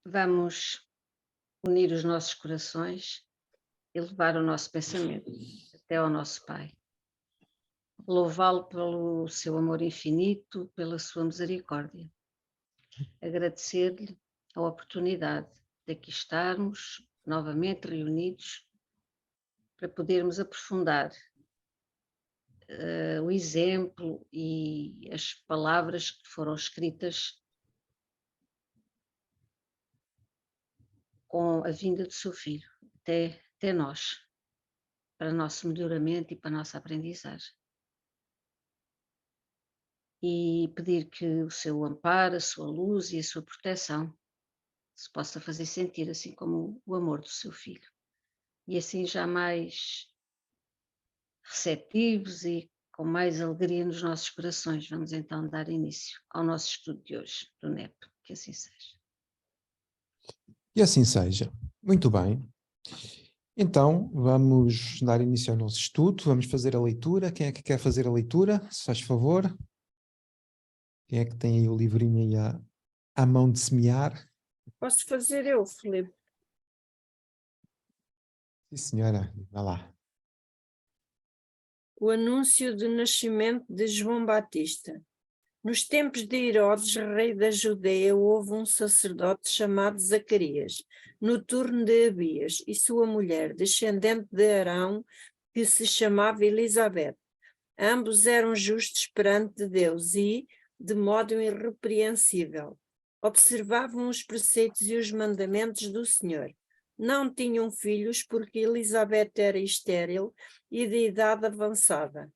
Vamos unir os nossos corações e levar o nosso pensamento até ao nosso Pai. Louvá-lo pelo seu amor infinito, pela sua misericórdia. Agradecer-lhe a oportunidade de aqui estarmos novamente reunidos para podermos aprofundar o exemplo e as palavras que foram escritas com a vinda do seu Filho até nós, para nosso melhoramento e para a nossa aprendizagem. E pedir que o seu amparo, a sua luz e a sua proteção se possa fazer sentir, assim como o amor do seu Filho. E assim já mais receptivos e com mais alegria nos nossos corações, vamos então dar início ao nosso estudo de hoje, do NEP, que assim seja. E assim seja. Muito bem. Então, vamos dar início ao nosso estudo, vamos fazer a leitura. Quem é que quer fazer a leitura? Se faz favor. Quem é que tem aí o livrinho aí à mão de semear? Posso fazer eu, Filipe? Sim, senhora. Vá lá. O anúncio do nascimento de João Batista. Nos tempos de Herodes, rei da Judeia, houve um sacerdote chamado Zacarias, no turno de Abias, e sua mulher, descendente de Arão, que se chamava Elizabeth. Ambos eram justos perante Deus e, de modo irrepreensível, observavam os preceitos e os mandamentos do Senhor. Não tinham filhos porque Elizabeth era estéril e de idade avançada.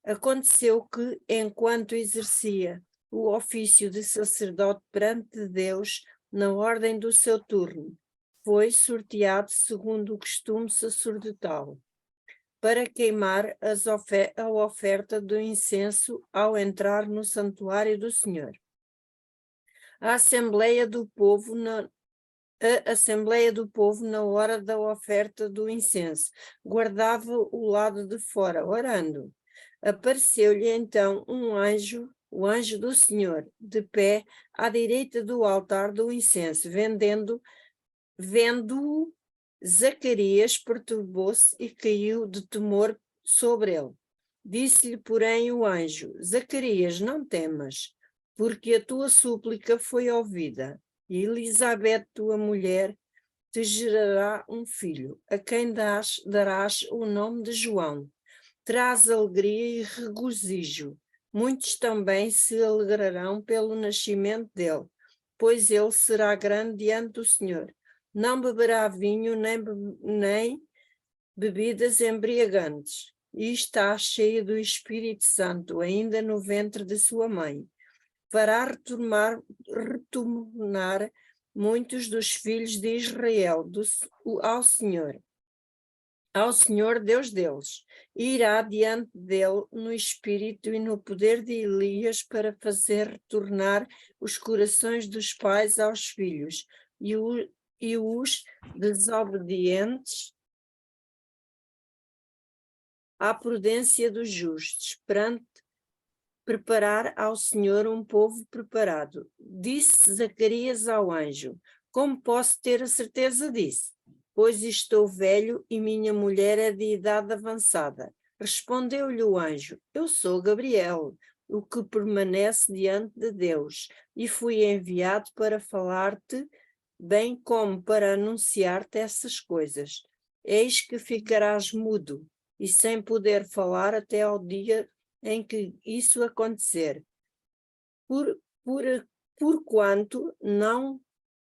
Aconteceu que, enquanto exercia o ofício de sacerdote perante Deus na ordem do seu turno, foi sorteado segundo o costume sacerdotal, para queimar a oferta do incenso ao entrar no santuário do Senhor. A Assembleia do Povo na hora da oferta do incenso guardava o lado de fora, orando. Apareceu-lhe então um anjo, o anjo do Senhor, de pé à direita do altar do incenso. Vendo-o, Zacarias perturbou-se e caiu de temor sobre ele. Disse-lhe, porém, o anjo: Zacarias, não temas, porque a tua súplica foi ouvida. E Elizabeth, tua mulher, te gerará um filho, a quem darás o nome de João. Traz alegria e regozijo. Muitos também se alegrarão pelo nascimento dele, pois ele será grande diante do Senhor. Não beberá vinho nem bebidas embriagantes, e está cheio do Espírito Santo, ainda no ventre de sua mãe. Fará retornar muitos dos filhos de Israel ao Senhor Deus deles, e irá diante dele no espírito e no poder de Elias para fazer retornar os corações dos pais aos filhos e os desobedientes à prudência dos justos, preparar ao Senhor um povo preparado. Disse Zacarias ao anjo: Como posso ter a certeza disso? Pois estou velho e minha mulher é de idade avançada. Respondeu-lhe o anjo: Eu sou Gabriel, o que permanece diante de Deus, e fui enviado para falar-te, bem como para anunciar-te essas coisas. Eis que ficarás mudo e sem poder falar até ao dia em que isso acontecer, porquanto não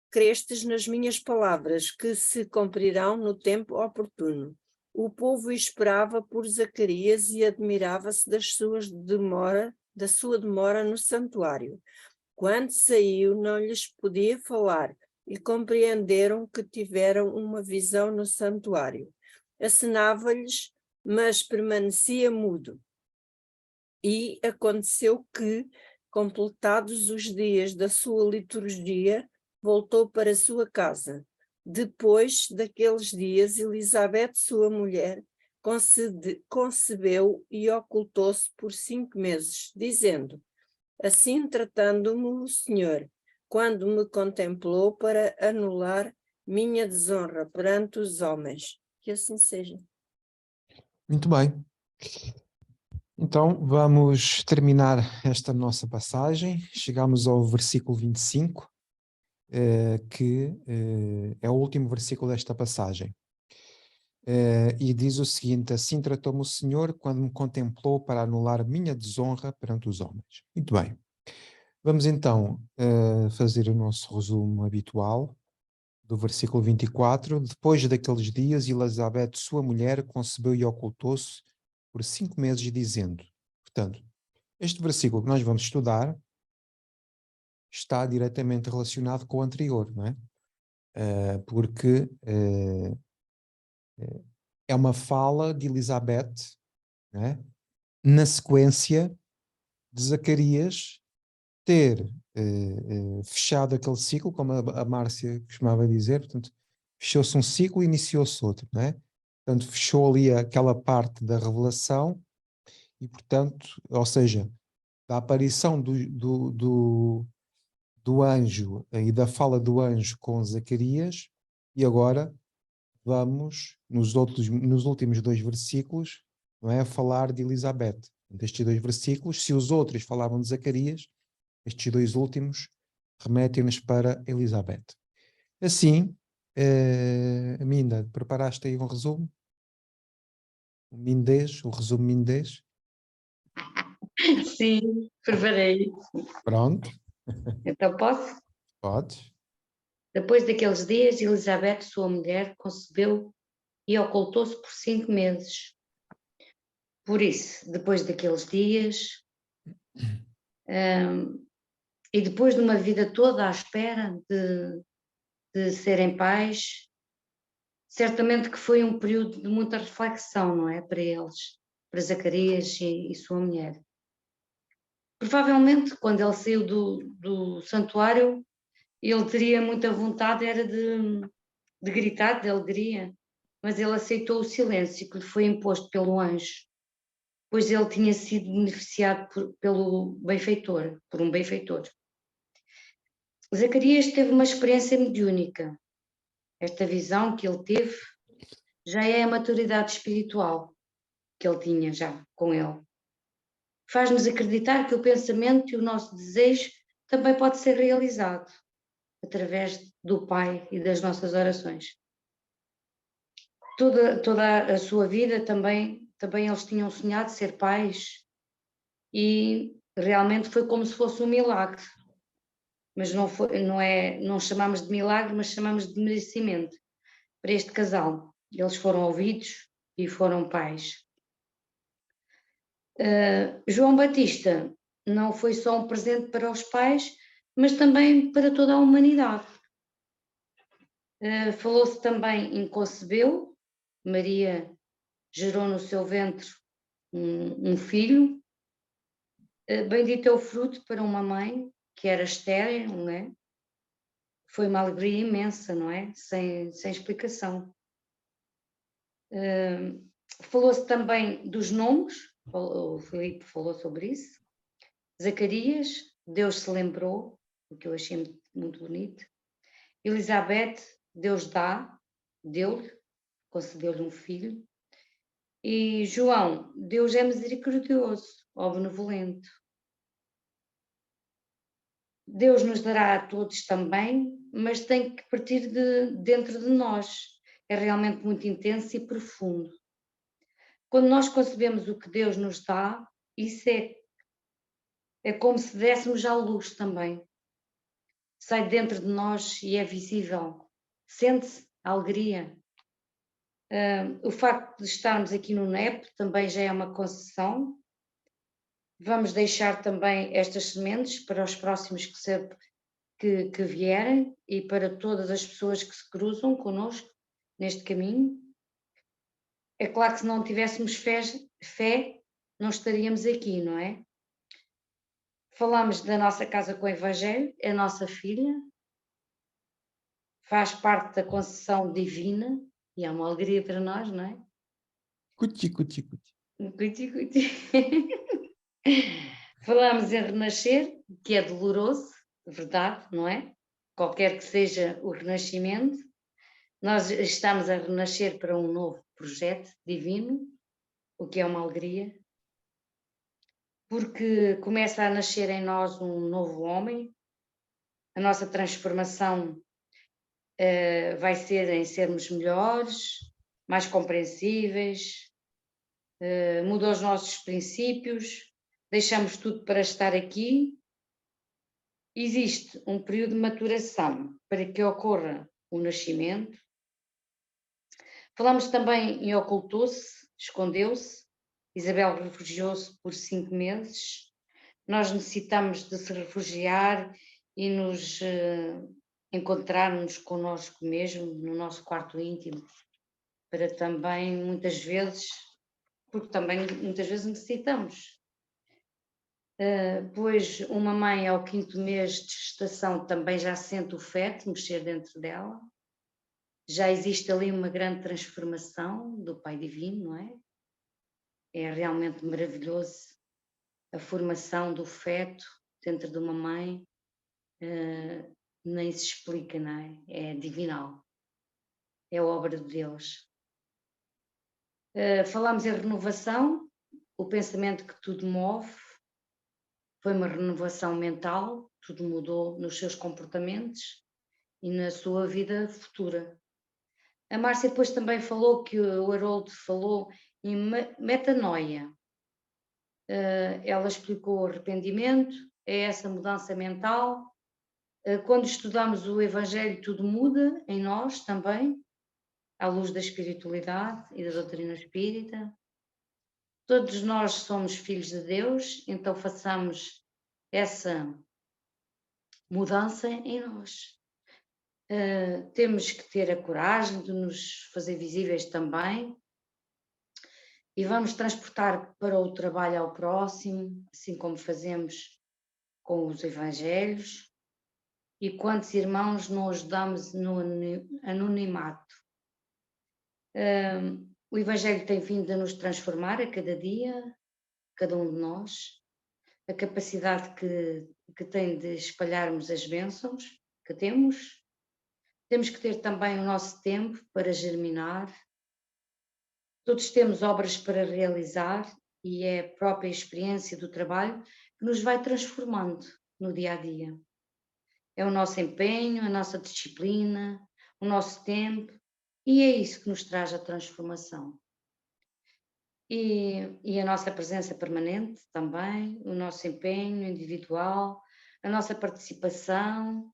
crestes nas minhas palavras, que se cumprirão no tempo oportuno. O povo esperava por Zacarias e admirava-se da sua demora no santuário. Quando saiu, não lhes podia falar, e compreenderam que tiveram uma visão no santuário. Acenava-lhes, mas permanecia mudo. E aconteceu que, completados os dias da sua liturgia, voltou para sua casa. Depois daqueles dias, Elizabeth, sua mulher, concebeu e ocultou-se por 5 meses, dizendo: Assim tratando-me o Senhor, quando me contemplou para anular minha desonra perante os homens. Que assim seja. Muito bem. Então, vamos terminar esta nossa passagem. Chegamos ao versículo 25, que é o último versículo desta passagem. E diz o seguinte: assim tratou-me o Senhor quando me contemplou para anular minha desonra perante os homens. Muito bem. Vamos então fazer o nosso resumo habitual do versículo 24. Depois daqueles dias, Elizabeth, sua mulher, concebeu e ocultou-se por 5 meses, dizendo. Portanto, este versículo que nós vamos estudar está diretamente relacionado com o anterior, não é? Porque é uma fala de Elizabeth, não é? Na sequência de Zacarias ter fechado aquele ciclo, como a Márcia costumava dizer, portanto, fechou-se um ciclo e iniciou-se outro, não é? Portanto, fechou ali aquela parte da revelação e, portanto, ou seja, da aparição do anjo e da fala do anjo com Zacarias, e agora vamos, nos últimos 2 versículos, não é, a falar de Elizabeth. Destes 2 versículos, se os outros falavam de Zacarias, estes 2 últimos remetem-nos para Elizabeth. Assim, Minda, preparaste aí um resumo? O resumo mindês? Sim, preparei. Pronto, Então posso? podes. Depois daqueles dias, Elizabeth, sua mulher, concebeu e ocultou-se por 5 meses. Por isso, depois daqueles dias, e depois de uma vida toda à espera de serem pais, certamente que foi um período de muita reflexão, não é? Para eles, para Zacarias e sua mulher. Provavelmente, quando ele saiu do santuário, ele teria muita vontade, era de gritar de alegria, mas ele aceitou o silêncio que lhe foi imposto pelo anjo, pois ele tinha sido beneficiado pelo benfeitor, por um benfeitor. Zacarias teve uma experiência mediúnica. Esta visão que ele teve já é a maturidade espiritual que ele tinha já com ele. Faz-nos acreditar que o pensamento e o nosso desejo também pode ser realizado através do Pai e das nossas orações. Toda a sua vida também eles tinham sonhado ser pais e realmente foi como se fosse um milagre. Mas não chamamos de milagre, mas chamamos de merecimento para este casal. Eles foram ouvidos e foram pais. João Batista não foi só um presente para os pais, mas também para toda a humanidade. Falou-se também em concebeu, Maria gerou no seu ventre um filho, bendito é o fruto para uma mãe que era estéril, não é? Foi uma alegria imensa, não é? Sem explicação. Falou-se também dos nomes, o Filipe falou sobre isso. Zacarias, Deus se lembrou, o que eu achei muito bonito. Elizabeth, Deus deu-lhe, concedeu-lhe um filho. E João, Deus é misericordioso, ó benevolente. Deus nos dará a todos também, mas tem que partir de dentro de nós. É realmente muito intenso e profundo. Quando nós concebemos o que Deus nos dá, isso é como se dessemos à luz também. Sai dentro de nós e é visível. Sente-se a alegria. O facto de estarmos aqui no NEP também já é uma concessão. Vamos deixar também estas sementes para os próximos que vierem e para todas as pessoas que se cruzam connosco neste caminho. É claro que se não tivéssemos fé, não estaríamos aqui, não é? Falamos da nossa casa com o Evangelho, é a nossa filha, faz parte da concessão divina e é uma alegria para nós, não é? Cuti, cuti, cuti. Cuti, cuti. Falamos em renascer, que é doloroso, verdade, não é? Qualquer que seja o renascimento, nós estamos a renascer para um novo projeto divino, o que é uma alegria, porque começa a nascer em nós um novo homem, a nossa transformação vai ser em sermos melhores, mais compreensíveis, muda os nossos princípios, deixamos tudo para estar aqui. Existe um período de maturação para que ocorra o nascimento. Falamos também em ocultou-se, escondeu-se. Isabel refugiou-se por 5 meses. Nós necessitamos de se refugiar e nos encontrarmos connosco mesmo, no nosso quarto íntimo, para também muitas vezes, porque também muitas vezes necessitamos. Pois uma mãe ao 5º mês de gestação também já sente o feto mexer dentro dela. Já existe ali uma grande transformação do Pai Divino, não é? É realmente maravilhoso a formação do feto dentro de uma mãe, nem se explica, não é? É divinal, é obra de Deus. Falamos em renovação, o pensamento que tudo move, foi uma renovação mental, tudo mudou nos seus comportamentos e na sua vida futura. A Márcia depois também falou, que o Haroldo falou em metanoia. Ela explicou o arrependimento, é essa mudança mental. Quando estudamos o Evangelho, tudo muda em nós também, à luz da espiritualidade e da doutrina espírita. Todos nós somos filhos de Deus, então façamos essa mudança em nós. Temos que ter a coragem de nos fazer visíveis também e vamos transportar para o trabalho ao próximo, assim como fazemos com os evangelhos. E quantos irmãos não ajudamos no anonimato? O evangelho tem vindo a nos transformar a cada dia, cada um de nós, a capacidade que tem de espalharmos as bênçãos que temos. Temos que ter também o nosso tempo para germinar. Todos temos obras para realizar e é a própria experiência do trabalho que nos vai transformando no dia a dia. É o nosso empenho, a nossa disciplina, o nosso tempo, e é isso que nos traz a transformação. E a nossa presença permanente também, o nosso empenho individual, a nossa participação,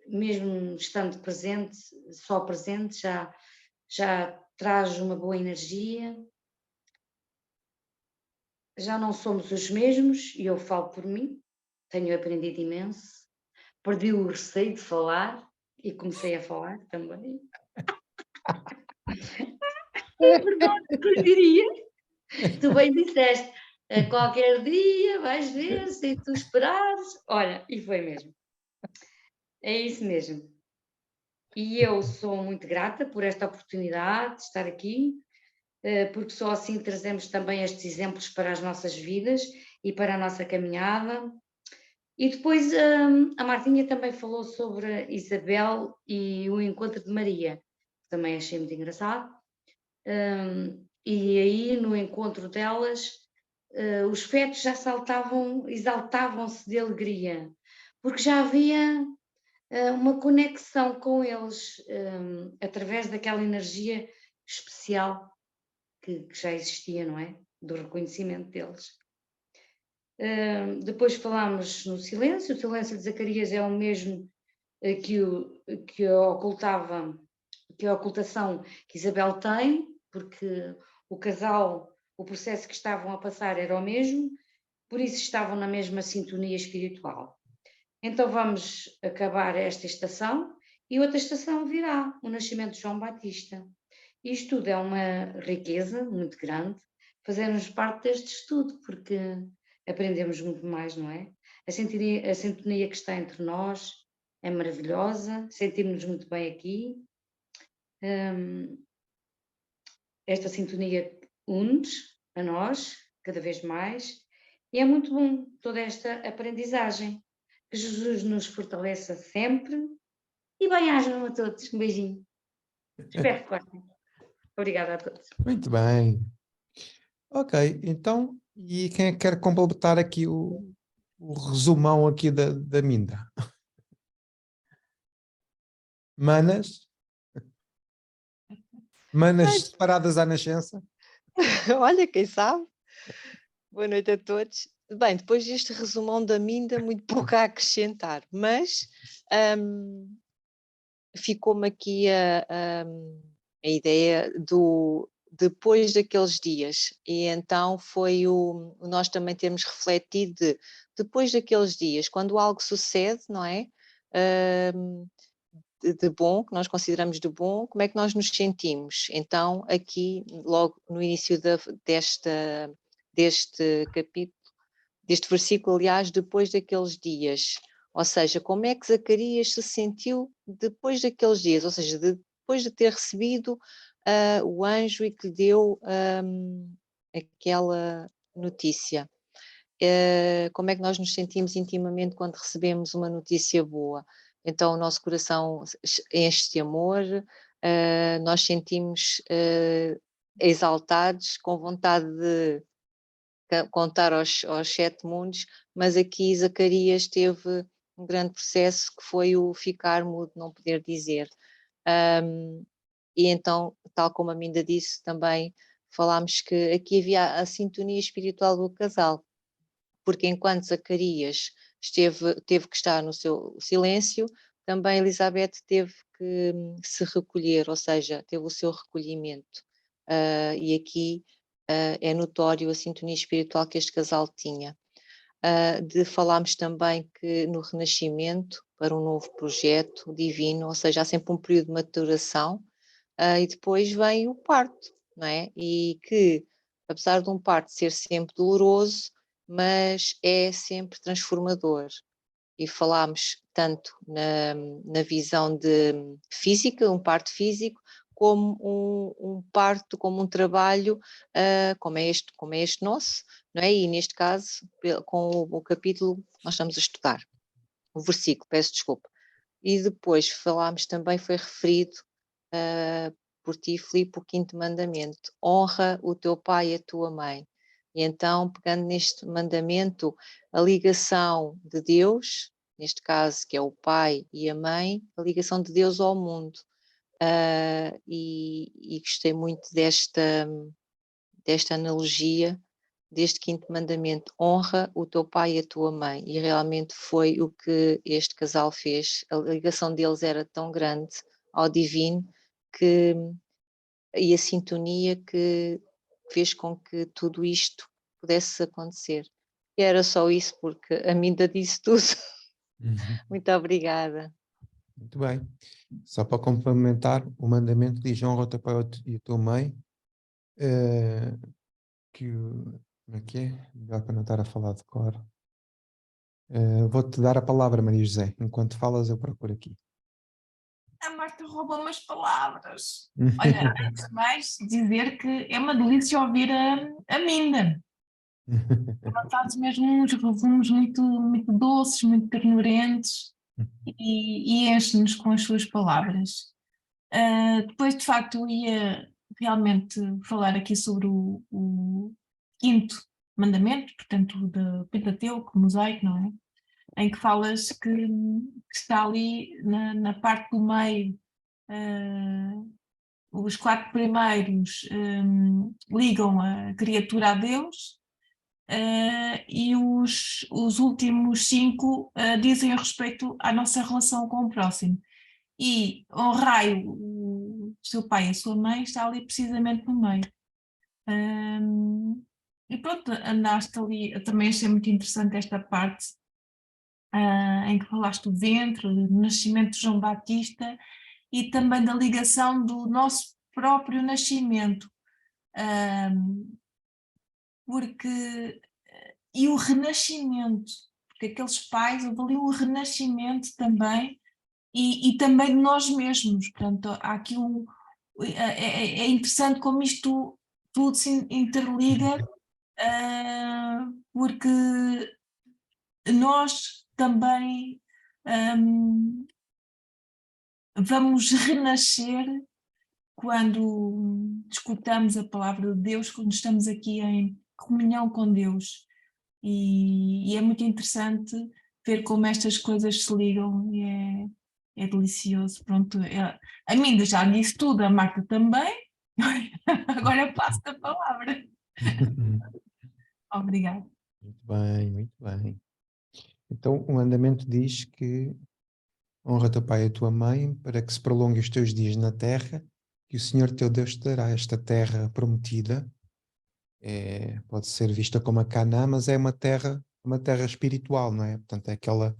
mesmo estando presente, só presente, já traz uma boa energia. Já não somos os mesmos, e eu falo por mim, tenho aprendido imenso, perdi o receio de falar e comecei a falar também. É verdade, que diria. Tu bem disseste, a qualquer dia vais ver, se tu esperares. Olha, e foi mesmo. É isso mesmo. E eu sou muito grata por esta oportunidade de estar aqui, porque só assim trazemos também estes exemplos para as nossas vidas e para a nossa caminhada. E depois a Martinha também falou sobre Isabel e o encontro de Maria, também achei muito engraçado. E aí no encontro delas, os fetos já saltavam, exaltavam-se de alegria, porque já havia uma conexão com eles, através daquela energia especial que já existia, não é? Do reconhecimento deles. Depois falámos no silêncio. O silêncio de Zacarias é o mesmo que a ocultação que Isabel tem, porque o casal, o processo que estavam a passar era o mesmo, por isso estavam na mesma sintonia espiritual. Então vamos acabar esta estação e outra estação virá, o nascimento de João Batista. Isto tudo é uma riqueza muito grande, fazermos parte deste estudo, porque aprendemos muito mais, não é? A sintonia que está entre nós é maravilhosa, sentimos-nos muito bem aqui. Esta sintonia une-nos a nós, cada vez mais, e é muito bom toda esta aprendizagem. que Jesus nos fortaleça sempre e bem-ajam a todos. Um beijinho. Espero que gostem. Obrigada a todos. Muito bem. Ok, então, e quem é que quer completar aqui o resumão aqui da Minda? Manas? Manas separadas à nascença? Olha, quem sabe? Boa noite a todos. Bem, depois deste resumão da Minda, muito pouco a acrescentar, mas ficou-me aqui a ideia do depois daqueles dias, e então foi nós também temos refletido depois daqueles dias, quando algo sucede, não é? De bom, que nós consideramos de bom, como é que nós nos sentimos? Então, aqui, logo no início deste capítulo, deste versículo, aliás, depois daqueles dias, ou seja, como é que Zacarias se sentiu depois daqueles dias, ou seja, depois de ter recebido o anjo e que lhe deu aquela notícia. Como é que nós nos sentimos intimamente quando recebemos uma notícia boa? Então o nosso coração enche de amor, nós sentimos exaltados, com vontade de contar aos 7 mundos, mas aqui Zacarias teve um grande processo que foi o ficar mudo, não poder dizer. E então, tal como a Minda disse também, falámos que aqui havia a sintonia espiritual do casal, porque enquanto Zacarias teve que estar no seu silêncio, também Elizabeth teve que se recolher, ou seja, teve o seu recolhimento. E aqui é notório a sintonia espiritual que este casal tinha. Falámos também que no renascimento, para um novo projeto divino, ou seja, há sempre um período de maturação, e depois vem o parto, não é? E que, apesar de um parto ser sempre doloroso, mas é sempre transformador. E falámos tanto na visão física, um parto físico, como um parto, como um trabalho, como é este nosso, não é? E neste caso, com o capítulo que nós estamos a estudar, o versículo, peço desculpa. E depois falámos também, foi referido por ti, Filipe, o 5º mandamento: honra o teu pai e a tua mãe. E então, pegando neste mandamento, a ligação de Deus, neste caso que é o pai e a mãe, a ligação de Deus ao mundo. E gostei muito desta analogia, deste 5º mandamento: honra o teu pai e a tua mãe. E realmente foi o que este casal fez. A ligação deles era tão grande ao divino e a sintonia que fez com que tudo isto pudesse acontecer. E era só isso, porque a Minda disse tudo. Muito obrigada. Muito bem. Só para complementar, o mandamento diz: honra o teu pai e a tua mãe, como é que é? Dá para não estar a falar de cor. Vou-te dar a palavra, Maria José. Enquanto falas, eu procuro aqui. A Marta roubou-me as palavras. Olha, antes de mais, dizer que é uma delícia ouvir a Minda. Ela faz mesmo uns resumos muito, muito doces, muito ternurentos e enche-nos com as suas palavras. Depois, de facto, eu ia realmente falar aqui sobre o 5º mandamento, portanto, do Pentateuco, mosaico, não é? Em que falas que está ali na parte do meio, os 4 primeiros ligam a criatura a Deus, e os últimos 5 dizem respeito à nossa relação com o próximo. E honrai o seu pai e a sua mãe está ali precisamente no meio. E pronto, andaste ali, eu também achei muito interessante esta parte em que falaste do ventre, do nascimento de João Batista e também da ligação do nosso próprio nascimento, e o renascimento, porque aqueles pais, houve ali um renascimento também, e também de nós mesmos. Portanto, há aqui é interessante como isto tudo se interliga, porque nós também vamos renascer quando escutamos a palavra de Deus, quando estamos aqui em comunhão com Deus. E é muito interessante ver como estas coisas se ligam e é delicioso. Pronto, a Minda já disse tudo, a Marta também. Agora passo a palavra. Obrigada. Muito bem, muito bem. Então, o mandamento diz que honra teu pai e a tua mãe para que se prolonguem os teus dias na terra, que o Senhor teu Deus te dará esta terra prometida. Pode ser vista como a Canaã, mas é uma terra espiritual, não é? Portanto, é aquela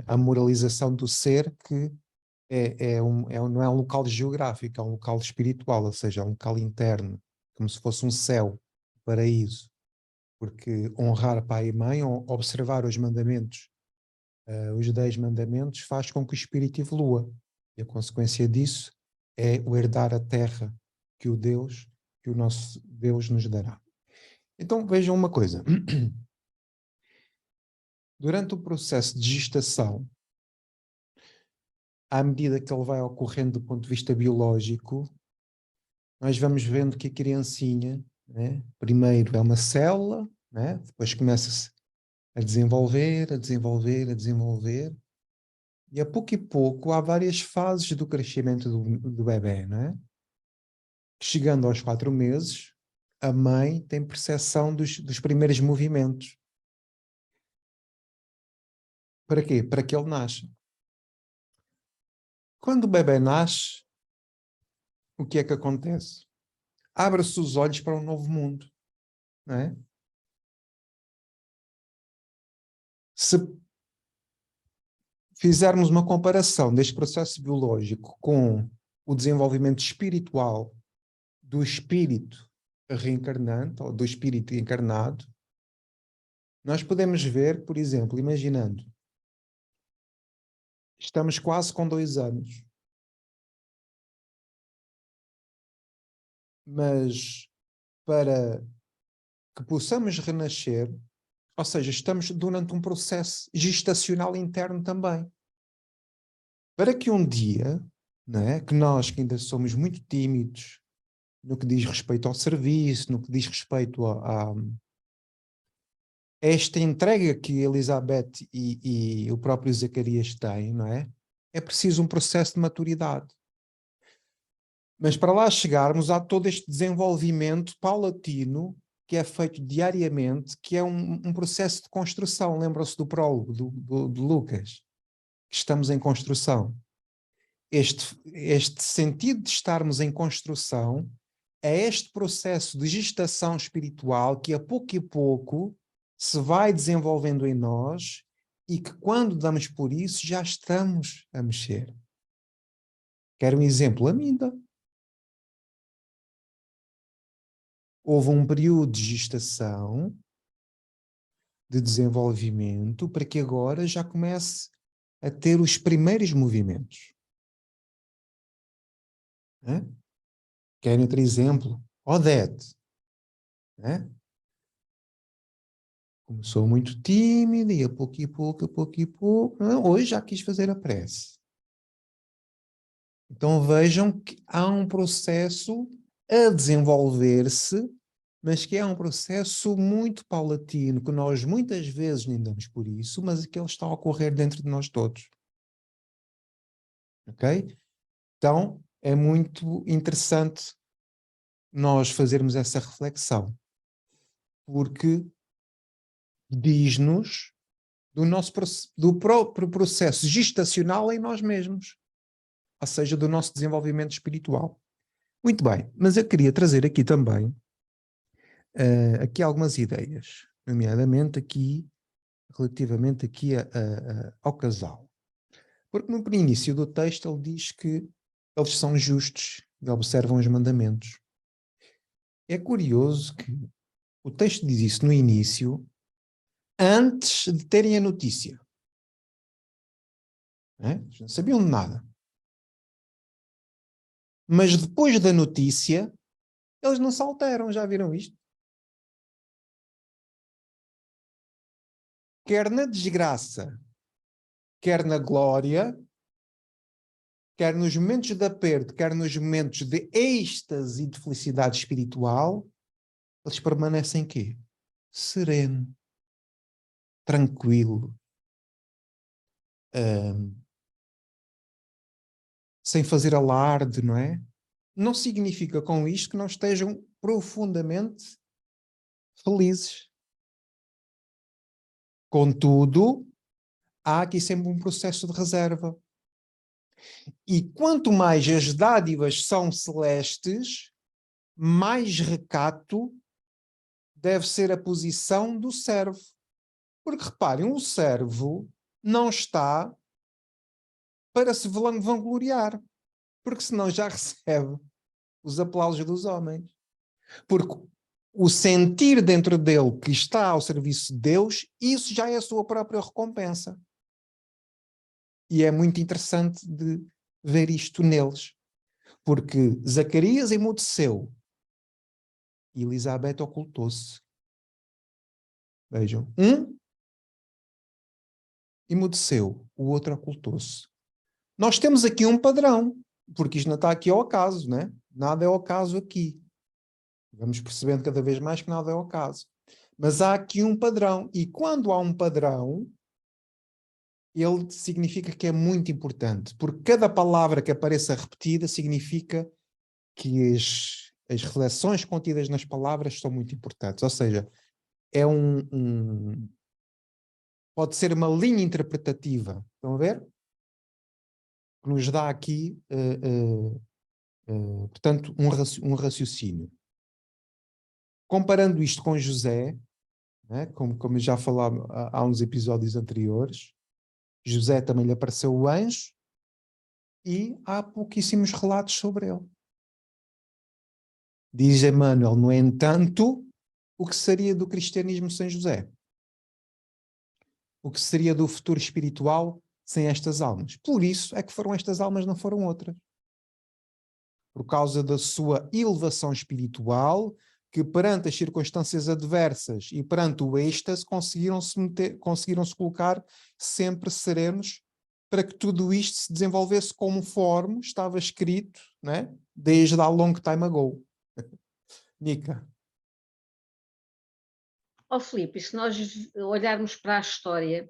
a moralização do ser que não é um local geográfico, é um local espiritual, ou seja, é um local interno, como se fosse um céu, um paraíso. Porque honrar pai e mãe, observar os mandamentos, os 10 mandamentos, faz com que o espírito evolua. E a consequência disso é o herdar a terra que o nosso Deus nos dará. Então vejam uma coisa. Durante o processo de gestação, à medida que ele vai ocorrendo do ponto de vista biológico, nós vamos vendo que a criancinha, né, primeiro é uma célula, né, depois começa-se a desenvolver, e a pouco há várias fases do crescimento do bebê, né? Chegando aos 4 meses, a mãe tem percepção dos primeiros movimentos. Para quê? Para que ele nasça. Quando o bebê nasce, o que é que acontece? Abre-se os olhos para um novo mundo, não é? Se fizermos uma comparação deste processo biológico com o desenvolvimento espiritual do espírito reencarnante, ou do espírito encarnado, nós podemos ver, por exemplo, imaginando, estamos quase com 2 anos, mas para que possamos renascer, ou seja, estamos durante um processo gestacional interno também. Para que um dia, não é, que nós que ainda somos muito tímidos no que diz respeito ao serviço, no que diz respeito a esta entrega que Elizabeth e o próprio Zacarias têm, não é? É preciso um processo de maturidade. Mas para lá chegarmos, há todo este desenvolvimento paulatino que é feito diariamente, que é um processo de construção. Lembram-se do prólogo de Lucas? Que estamos em construção. Este sentido de estarmos em construção é este processo de gestação espiritual que a pouco se vai desenvolvendo em nós e que quando damos por isso já estamos a mexer. Quero um exemplo? A Minda. Houve um período de gestação, de desenvolvimento, para que agora já comece a ter os primeiros movimentos. Querem outro exemplo? Odete. Começou muito tímida e a pouco, hoje já quis fazer a prece. Então vejam que há um processo a desenvolver-se, mas que é um processo muito paulatino, que nós muitas vezes nem damos por isso, mas que ele está a ocorrer dentro de nós todos. Ok? Então é muito interessante nós fazermos essa reflexão, porque diz-nos do próprio processo gestacional em nós mesmos, ou seja, do nosso desenvolvimento espiritual. Muito bem, mas eu queria trazer aqui também aqui algumas ideias, nomeadamente aqui, relativamente aqui ao casal. Porque no início do texto ele diz que eles são justos e observam os mandamentos. É curioso que o texto diz isso no início, antes de terem a notícia. Eles não sabiam de nada. Mas depois da notícia, eles não se alteram, já viram isto? quer na desgraça, quer na glória, quer nos momentos de aperto, quer nos momentos de êxtase e de felicidade espiritual, eles permanecem quê? Sereno, tranquilo, sem fazer alarde, não é? Não significa com isto que não estejam profundamente felizes. Contudo, há aqui sempre um processo de reserva. E quanto mais as dádivas são celestes, mais recato deve ser a posição do servo. Porque reparem, o servo não está para se vangloriar, porque senão já recebe os aplausos dos homens. Porque o sentir dentro dele que está ao serviço de Deus, isso já é a sua própria recompensa. E é muito interessante de ver isto neles. Porque Zacarias emudeceu e Elizabeth ocultou-se. Vejam, um emudeceu, o outro ocultou-se. Nós temos aqui um padrão, porque isto não está aqui ao acaso, né? Nada é ao acaso aqui. Vamos percebendo cada vez mais que nada é ao acaso. Mas há aqui um padrão, e quando há um padrão, ele significa que é muito importante, porque cada palavra que apareça repetida significa que as reflexões contidas nas palavras são muito importantes. Ou seja, é pode ser uma linha interpretativa, estão a ver? Que nos dá aqui, portanto, um raciocínio. Comparando isto com José, né, como já falámos há uns episódios anteriores, José também lhe apareceu o anjo e há pouquíssimos relatos sobre ele. Diz Emmanuel, no entanto, o que seria do cristianismo sem José? O que seria do futuro espiritual sem estas almas? Por isso é que foram estas almas, não foram outras. Por causa da sua elevação espiritual, que perante as circunstâncias adversas e perante o êxtase conseguiram-se colocar sempre serenos para que tudo isto se desenvolvesse conforme estava escrito, né? Desde há long time ago. Nica. Filipe, se nós olharmos para a história,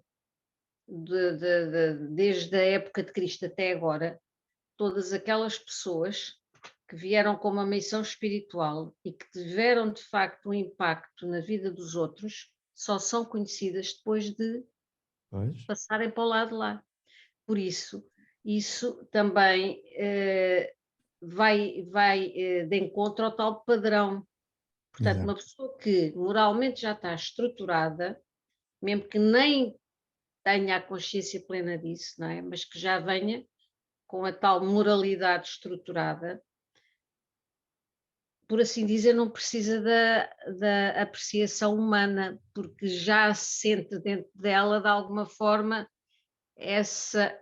desde a época de Cristo até agora, todas aquelas pessoas que vieram com uma missão espiritual e que tiveram de facto um impacto na vida dos outros, só são conhecidas depois de passarem para o lado de lá. Por isso também vai de encontro ao tal padrão. Portanto, Exato. uma pessoa que moralmente já está estruturada, mesmo que nem tenha a consciência plena disso, não é? Mas que já venha com a tal moralidade estruturada, por assim dizer, não precisa da apreciação humana, porque já sente dentro dela, de alguma forma, essa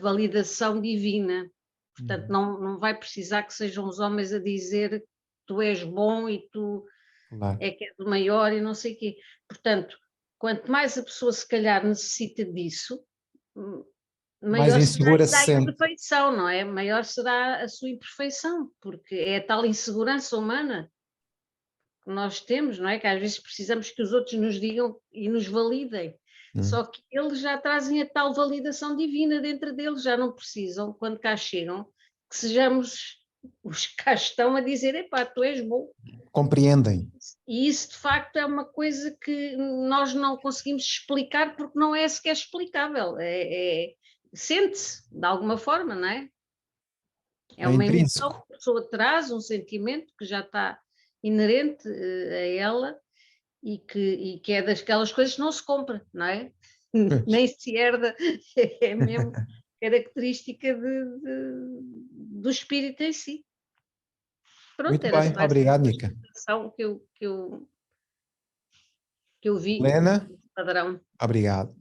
validação divina. Portanto, não vai precisar que sejam os homens a dizer tu és bom e tu é que és o maior e não sei o quê. Portanto, quanto mais a pessoa se calhar necessita disso, maior será a imperfeição, não é? Maior será a sua imperfeição, porque é a tal insegurança humana que nós temos, não é? Que às vezes precisamos que os outros nos digam e nos validem. Só que eles já trazem a tal validação divina dentro deles, já não precisam, quando cá chegam, que sejamos os que cá estão a dizer, epá, tu és bom. Compreendem. E isso, de facto, é uma coisa que nós não conseguimos explicar porque não é sequer explicável. Sente-se, de alguma forma, não é? É uma emoção que a pessoa traz, um sentimento que já está inerente a ela e que é daquelas coisas que não se compra, não é? Nem se herda, é mesmo característica do espírito em si. Pronto, muito era bem, só obrigado, Nica. que eu vi. Helena, Padrão. obrigado.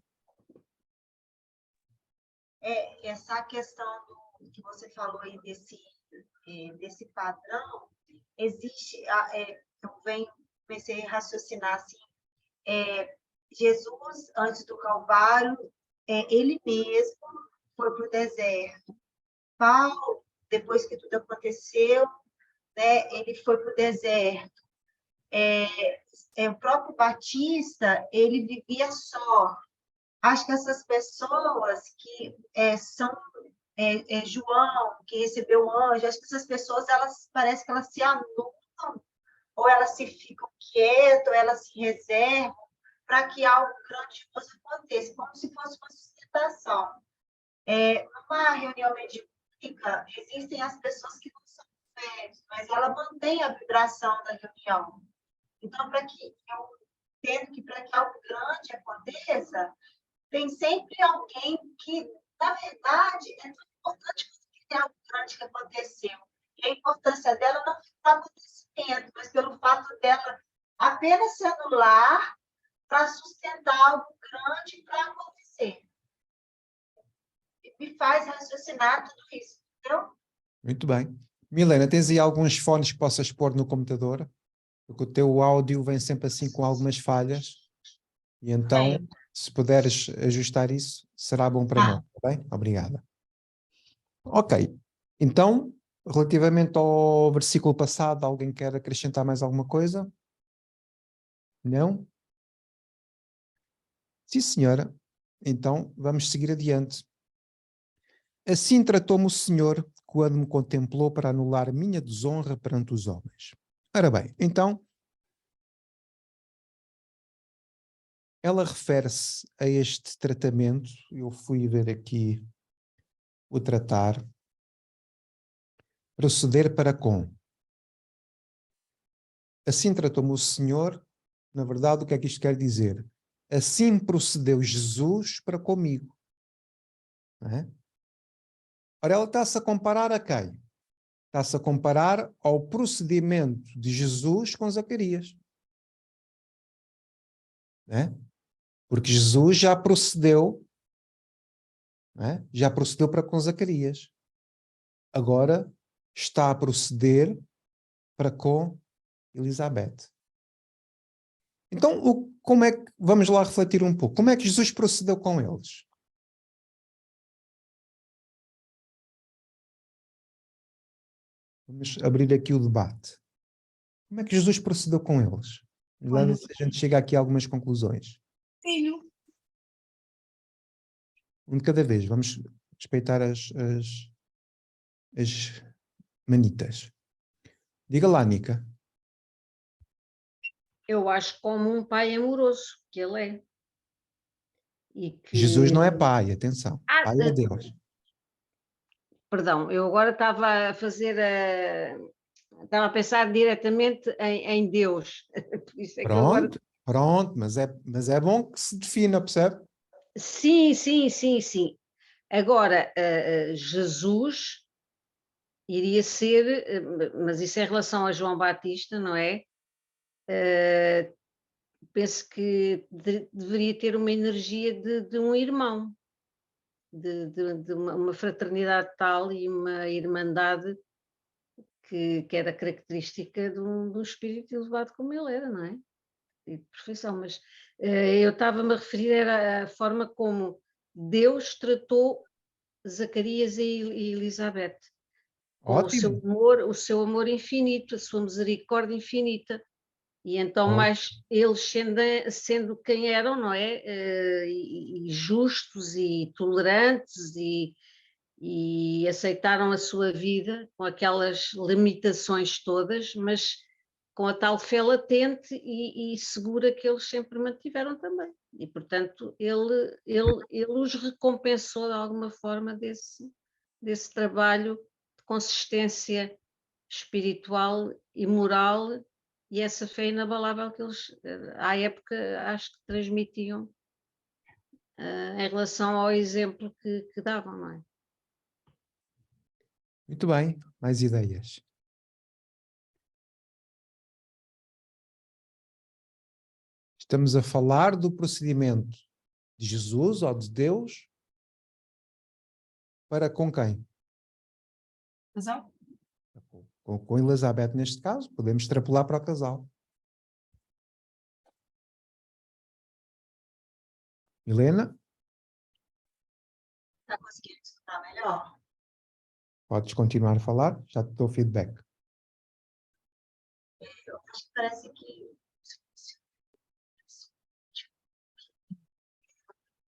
Essa questão que você falou aí desse padrão, existe, eu comecei a raciocinar assim, Jesus, antes do Calvário, ele mesmo foi para o deserto. Paulo, depois que tudo aconteceu, né, ele foi para o deserto. O próprio Batista, ele vivia só. Acho que essas pessoas que são João, que recebeu o anjo, acho que essas pessoas, elas parece que elas se anulam, ou elas se ficam quietas, ou elas se reservam para que algo grandioso aconteça, como se fosse uma sustentação. Numa reunião mediúnica, existem as pessoas que não são velhas, mas ela mantém a vibração da reunião. Então, para que eu entendo que para que algo grande aconteça, tem sempre alguém que, na verdade, é tão importante que tem algo grande que aconteceu. E a importância dela não fica no acontecimento, mas pelo fato dela apenas se anular para sustentar algo grande para acontecer. E me faz raciocinar tudo isso, entendeu? Muito bem. Milena, tens aí alguns fones que possas pôr no computador? Porque o teu áudio vem sempre assim com algumas falhas. E então, se puderes ajustar isso, será bom para nós, está bem? Obrigada. Ok. Então, relativamente ao versículo passado, alguém quer acrescentar mais alguma coisa? Não? Sim, senhora. Então, vamos seguir adiante. Assim tratou-me o Senhor quando me contemplou para anular minha desonra perante os homens. Ora bem, então, ela refere-se a este tratamento. Eu fui ver aqui o tratar. Proceder para com. Assim tratou-me o Senhor. Na verdade, o que é que isto quer dizer? Assim procedeu Jesus para comigo. Não é? Ora, ela está-se a comparar a quem? Está-se a comparar ao procedimento de Jesus com Zacarias. Não é? Porque Jesus já procedeu, não é? Já procedeu para com Zacarias. Agora está a proceder para com Elizabeth. Então, como é que, vamos lá refletir um pouco. Como é que Jesus procedeu com eles? Vamos abrir aqui o debate. Como é que Jesus procedeu com eles? Vamos lá ver se a gente chega aqui a algumas conclusões. Filho. Um de cada vez. Vamos respeitar as manitas. Diga lá, Nica. Eu acho como um pai amoroso que ele é. E que... Jesus não é pai, atenção. Ah, Pai é Deus. perdão, eu agora estava a fazer estava a pensar diretamente em Deus. Por isso é que eu agora... Pronto, mas é bom que se defina, percebe? Sim, sim, sim, sim. Agora, Jesus iria ser, mas isso em relação a João Batista, não é? Penso que deveria ter uma energia de um irmão, de uma fraternidade tal e uma irmandade que era característica de um espírito elevado como ele era, não é? E de perfeição, mas eu estava-me a referir à forma como Deus tratou Zacarias e Elizabeth, com Ótimo. o seu amor infinito, a sua misericórdia infinita. E então, Ótimo. mais eles sendo quem eram, não é? E justos e tolerantes e aceitaram a sua vida com aquelas limitações todas, mas com a tal fé latente e segura que eles sempre mantiveram também. E, portanto, ele os recompensou de alguma forma desse trabalho de consistência espiritual e moral e essa fé inabalável que eles, à época, acho que transmitiam em relação ao exemplo que davam, não é? Muito bem. Mais ideias? Estamos a falar do procedimento de Jesus ou de Deus para com quem? Casal? Com Elizabeth, neste caso. Podemos extrapolar para o casal. Milena, Está conseguindo escutar melhor? podes continuar a falar? Já te dou feedback. Eu acho que parece que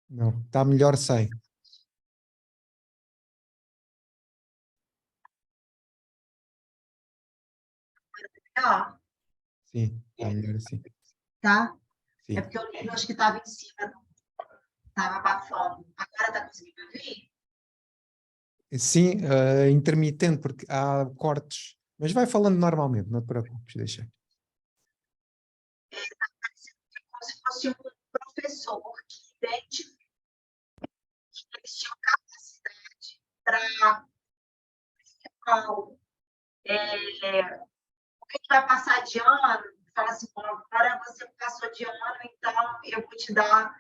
Não, está melhor sem. melhor, Sim, está melhor assim. tá? Sim. É porque eu acho que estava em cima, estava abafando. Agora está conseguindo ouvir? Sim, intermitente, porque há cortes. Mas vai falando normalmente, não te preocupes, deixa. Como se fosse um professor que identifica que eles tinham capacidade para algo. O que vai passar de ano? Fala assim, bom, agora você passou de ano, então eu vou te dar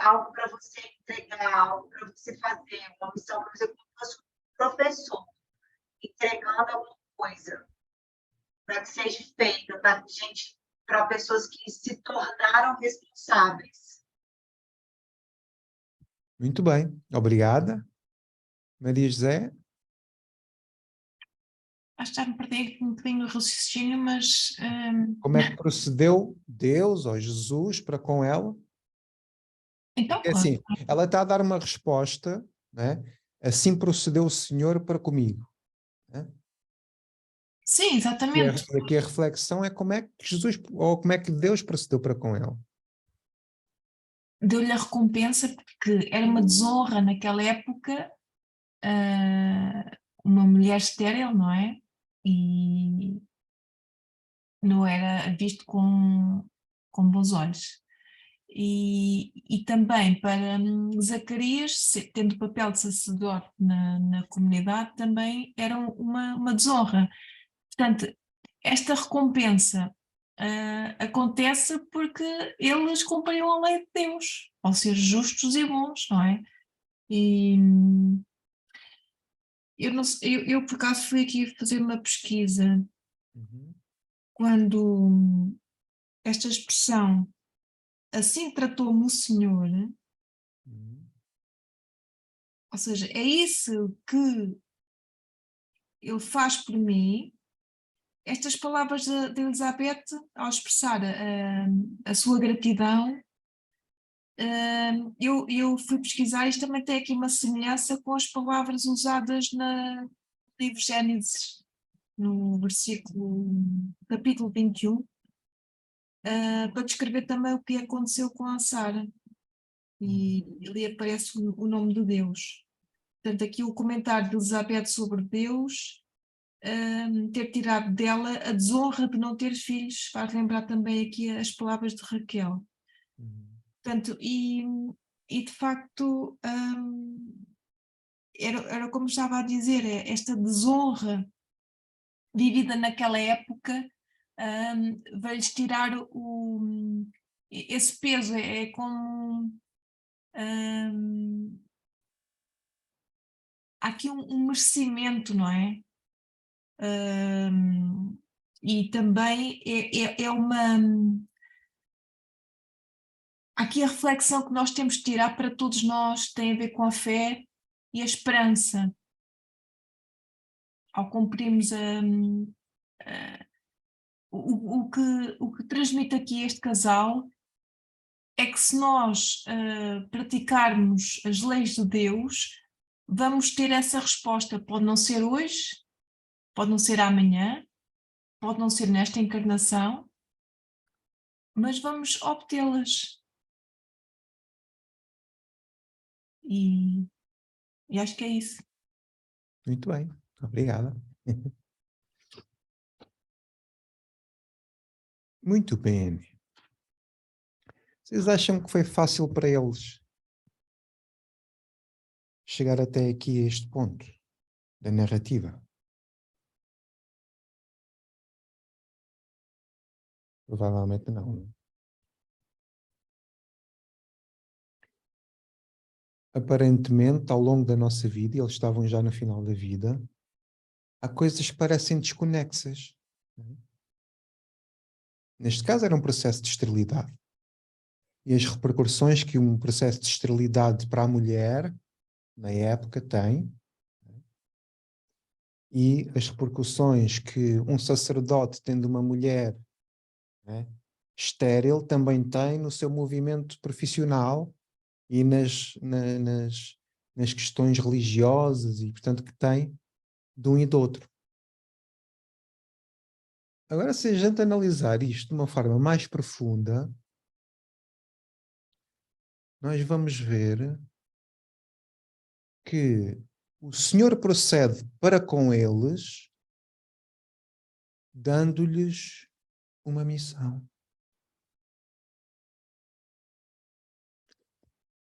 algo para você entregar, algo para você fazer, uma missão para você, como se fosse um professor entregando alguma coisa para que seja feita, para pessoas que se tornaram responsáveis. Muito bem, obrigada. Maria José, Acho que já me perdi aqui um bocadinho o raciocínio, mas como é que procedeu Deus ou Jesus para com ela? então, É assim, ela está a dar uma resposta, né? Assim procedeu o Senhor para comigo. Né? sim, E exatamente. aqui a reflexão é como é que Jesus, ou como é que Deus procedeu para com ela. Deu-lhe a recompensa porque era uma desonra naquela época, uma mulher estéril, não é? E não era visto com bons olhos. E também para Zacarias, tendo o papel de sacerdote na comunidade, também era uma desonra. Portanto, esta recompensa acontece porque eles cumpriram a lei de Deus, ao ser justos e bons, não é? E eu, não sei, eu por acaso fui aqui fazer uma pesquisa Uhum. quando esta expressão assim tratou-me o Senhor, Uhum. ou seja, é isso que ele faz por mim. Estas palavras de Elizabeth, ao expressar a sua gratidão, eu fui pesquisar, isto também tem aqui uma semelhança com as palavras usadas no livro Gênesis, no capítulo 21, para descrever também o que aconteceu com a Sara. E ali aparece o nome de Deus. Portanto, aqui o comentário de Elizabeth sobre Deus, ter tirado dela a desonra de não ter filhos, faz lembrar também aqui as palavras de Raquel. Uhum. Portanto, e de facto, era como estava a dizer, esta desonra vivida naquela época vai-lhes tirar esse peso, é como há aqui um merecimento, não é? E também é uma. Aqui a reflexão que nós temos de tirar para todos nós tem a ver com a fé e a esperança. Ao cumprirmos o que transmite aqui este casal é que se nós praticarmos as leis de Deus, vamos ter essa resposta. Pode não ser hoje, pode não ser amanhã, pode não ser nesta encarnação, mas vamos obtê-las. E acho que é isso. Muito bem, obrigada. Muito bem. Vocês acham que foi fácil para eles chegar até aqui a este ponto da narrativa? Provavelmente não. Aparentemente, ao longo da nossa vida, e eles estavam já no final da vida, há coisas que parecem desconexas. Neste caso era um processo de esterilidade. e as repercussões que um processo de esterilidade para a mulher, na época, tem, e as repercussões que um sacerdote tendo uma mulher, né, estéril também tem no seu movimento profissional e nas questões religiosas e, portanto, que tem de um e do outro. Agora, se a gente analisar isto de uma forma mais profunda, nós vamos ver que o Senhor procede para com eles, dando-lhes uma missão.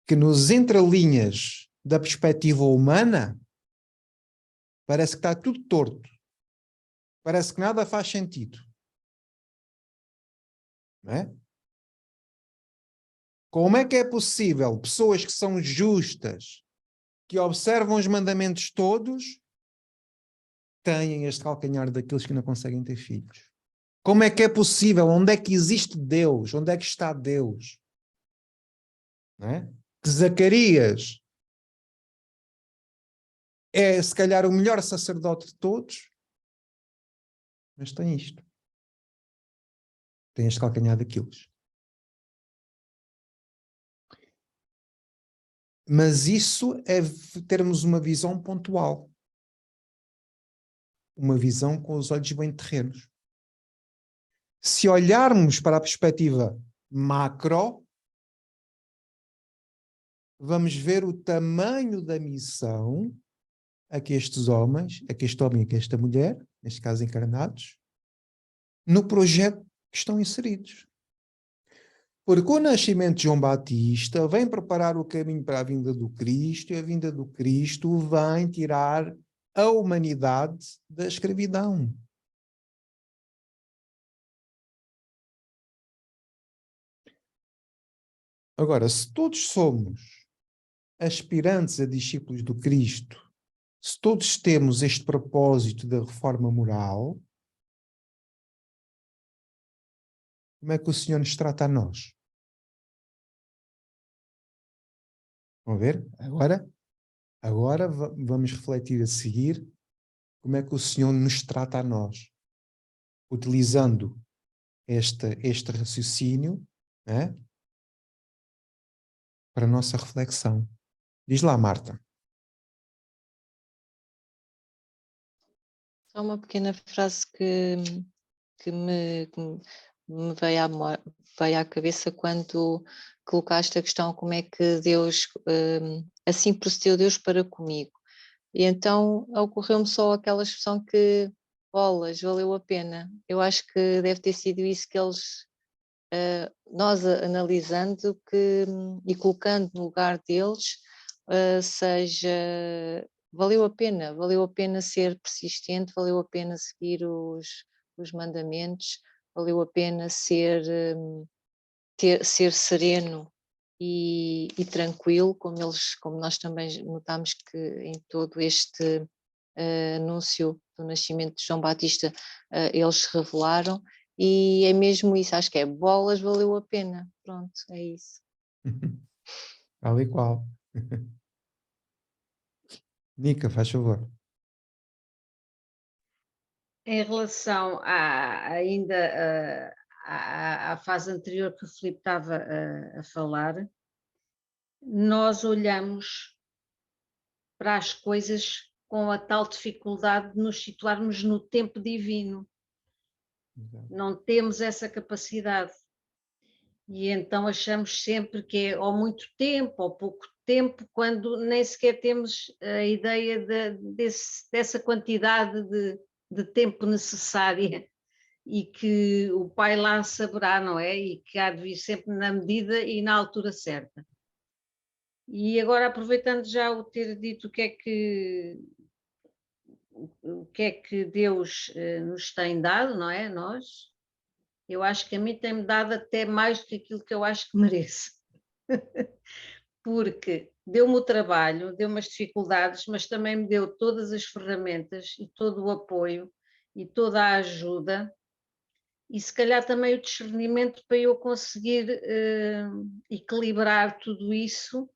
Que nos entrelinhas da perspectiva humana, parece que está tudo torto. Parece que nada faz sentido. Não é? Como é que é possível pessoas que são justas, que observam os mandamentos todos, têm este calcanhar daqueles que não conseguem ter filhos? Como é que é possível? Onde é que existe Deus? Onde é que está Deus? Não é? Que Zacarias é, se calhar, o melhor sacerdote de todos, mas tem isto. Tem este calcanhar daqueles. Mas isso é termos uma visão pontual. Uma visão com os olhos bem terrenos. Se olharmos para a perspectiva macro, vamos ver o tamanho da missão a que estes homens, a que este homem e a que esta mulher, neste caso encarnados, no projeto que estão inseridos. Porque o nascimento de João Batista vem preparar o caminho para a vinda do Cristo, e a vinda do Cristo vem tirar a humanidade da escravidão. Agora, se todos somos aspirantes a discípulos do Cristo, se todos temos este propósito da reforma moral, como é que o Senhor nos trata a nós? Vamos ver? Agora vamos refletir a seguir como é que o Senhor nos trata a nós, utilizando este raciocínio, né, para a nossa reflexão. Diz lá, Marta. Só uma pequena frase que me veio à cabeça quando colocaste a questão como é que Deus, assim procedeu Deus para comigo. E então ocorreu-me só aquela expressão que, bolas, valeu a pena. Eu acho que deve ter sido isso que eles, nós analisando e colocando no lugar deles, seja, valeu a pena ser persistente, valeu a pena seguir os mandamentos, valeu a pena ser sereno e tranquilo, como nós também notamos que em todo este anúncio do nascimento de João Batista eles se revelaram, e é mesmo isso, acho que é bolas, valeu a pena, pronto, é isso. Tal e qual. Nica, faz favor. Em relação à fase anterior que o Filipe estava a falar, nós olhamos para as coisas com a tal dificuldade de nos situarmos no tempo divino. Exato. Não temos essa capacidade. E então achamos sempre que é ou muito tempo ou pouco tempo, quando nem sequer temos a ideia dessa quantidade de tempo necessária e que o Pai lá saberá, não é? E que há de vir sempre na medida e na altura certa. E agora, aproveitando já o ter dito o que é que Deus nos tem dado, não é? Nós, eu acho que a mim tem-me dado até mais do que aquilo que eu acho que mereço. Porque deu-me o trabalho, deu-me as dificuldades, mas também me deu todas as ferramentas e todo o apoio e toda a ajuda e se calhar também o discernimento para eu conseguir equilibrar tudo isso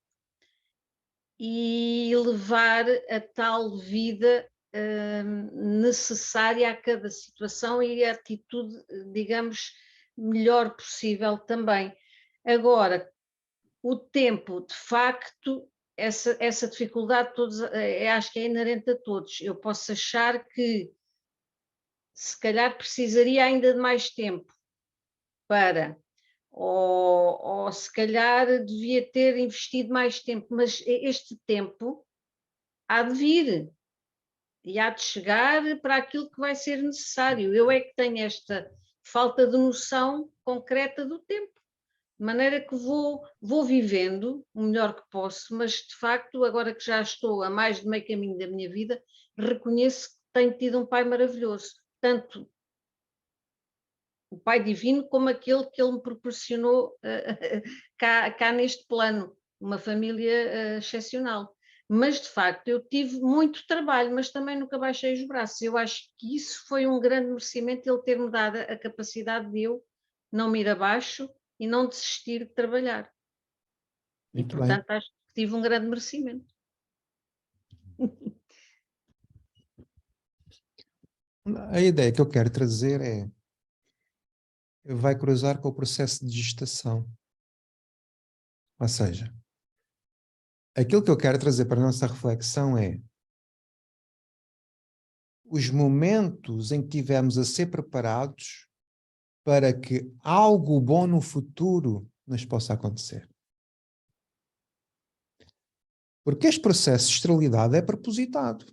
e levar a tal vida necessária a cada situação e a atitude, digamos, melhor possível também. Agora, o tempo, de facto, essa dificuldade todos, acho que é inerente a todos. Eu posso achar que se calhar precisaria ainda de mais tempo para, ou se calhar devia ter investido mais tempo, mas este tempo há de vir e há de chegar para aquilo que vai ser necessário. Eu é que tenho esta falta de noção concreta do tempo, de maneira que vou vivendo o melhor que posso, mas de facto, agora que já estou a mais de meio caminho da minha vida, reconheço que tenho tido um pai maravilhoso, tanto o Pai Divino como aquele que ele me proporcionou cá neste plano, uma família excepcional. Mas, de facto, eu tive muito trabalho, mas também nunca baixei os braços. Eu acho que isso foi um grande merecimento, ele ter-me dado a capacidade de eu não me ir abaixo e não desistir de trabalhar. Muito portanto, bem. acho que tive um grande merecimento. A ideia que eu quero trazer vai cruzar com o processo de gestação. Ou seja, aquilo que eu quero trazer para a nossa reflexão é os momentos em que tivemos a ser preparados para que algo bom no futuro nos possa acontecer. Porque este processo de esterilidade é propositado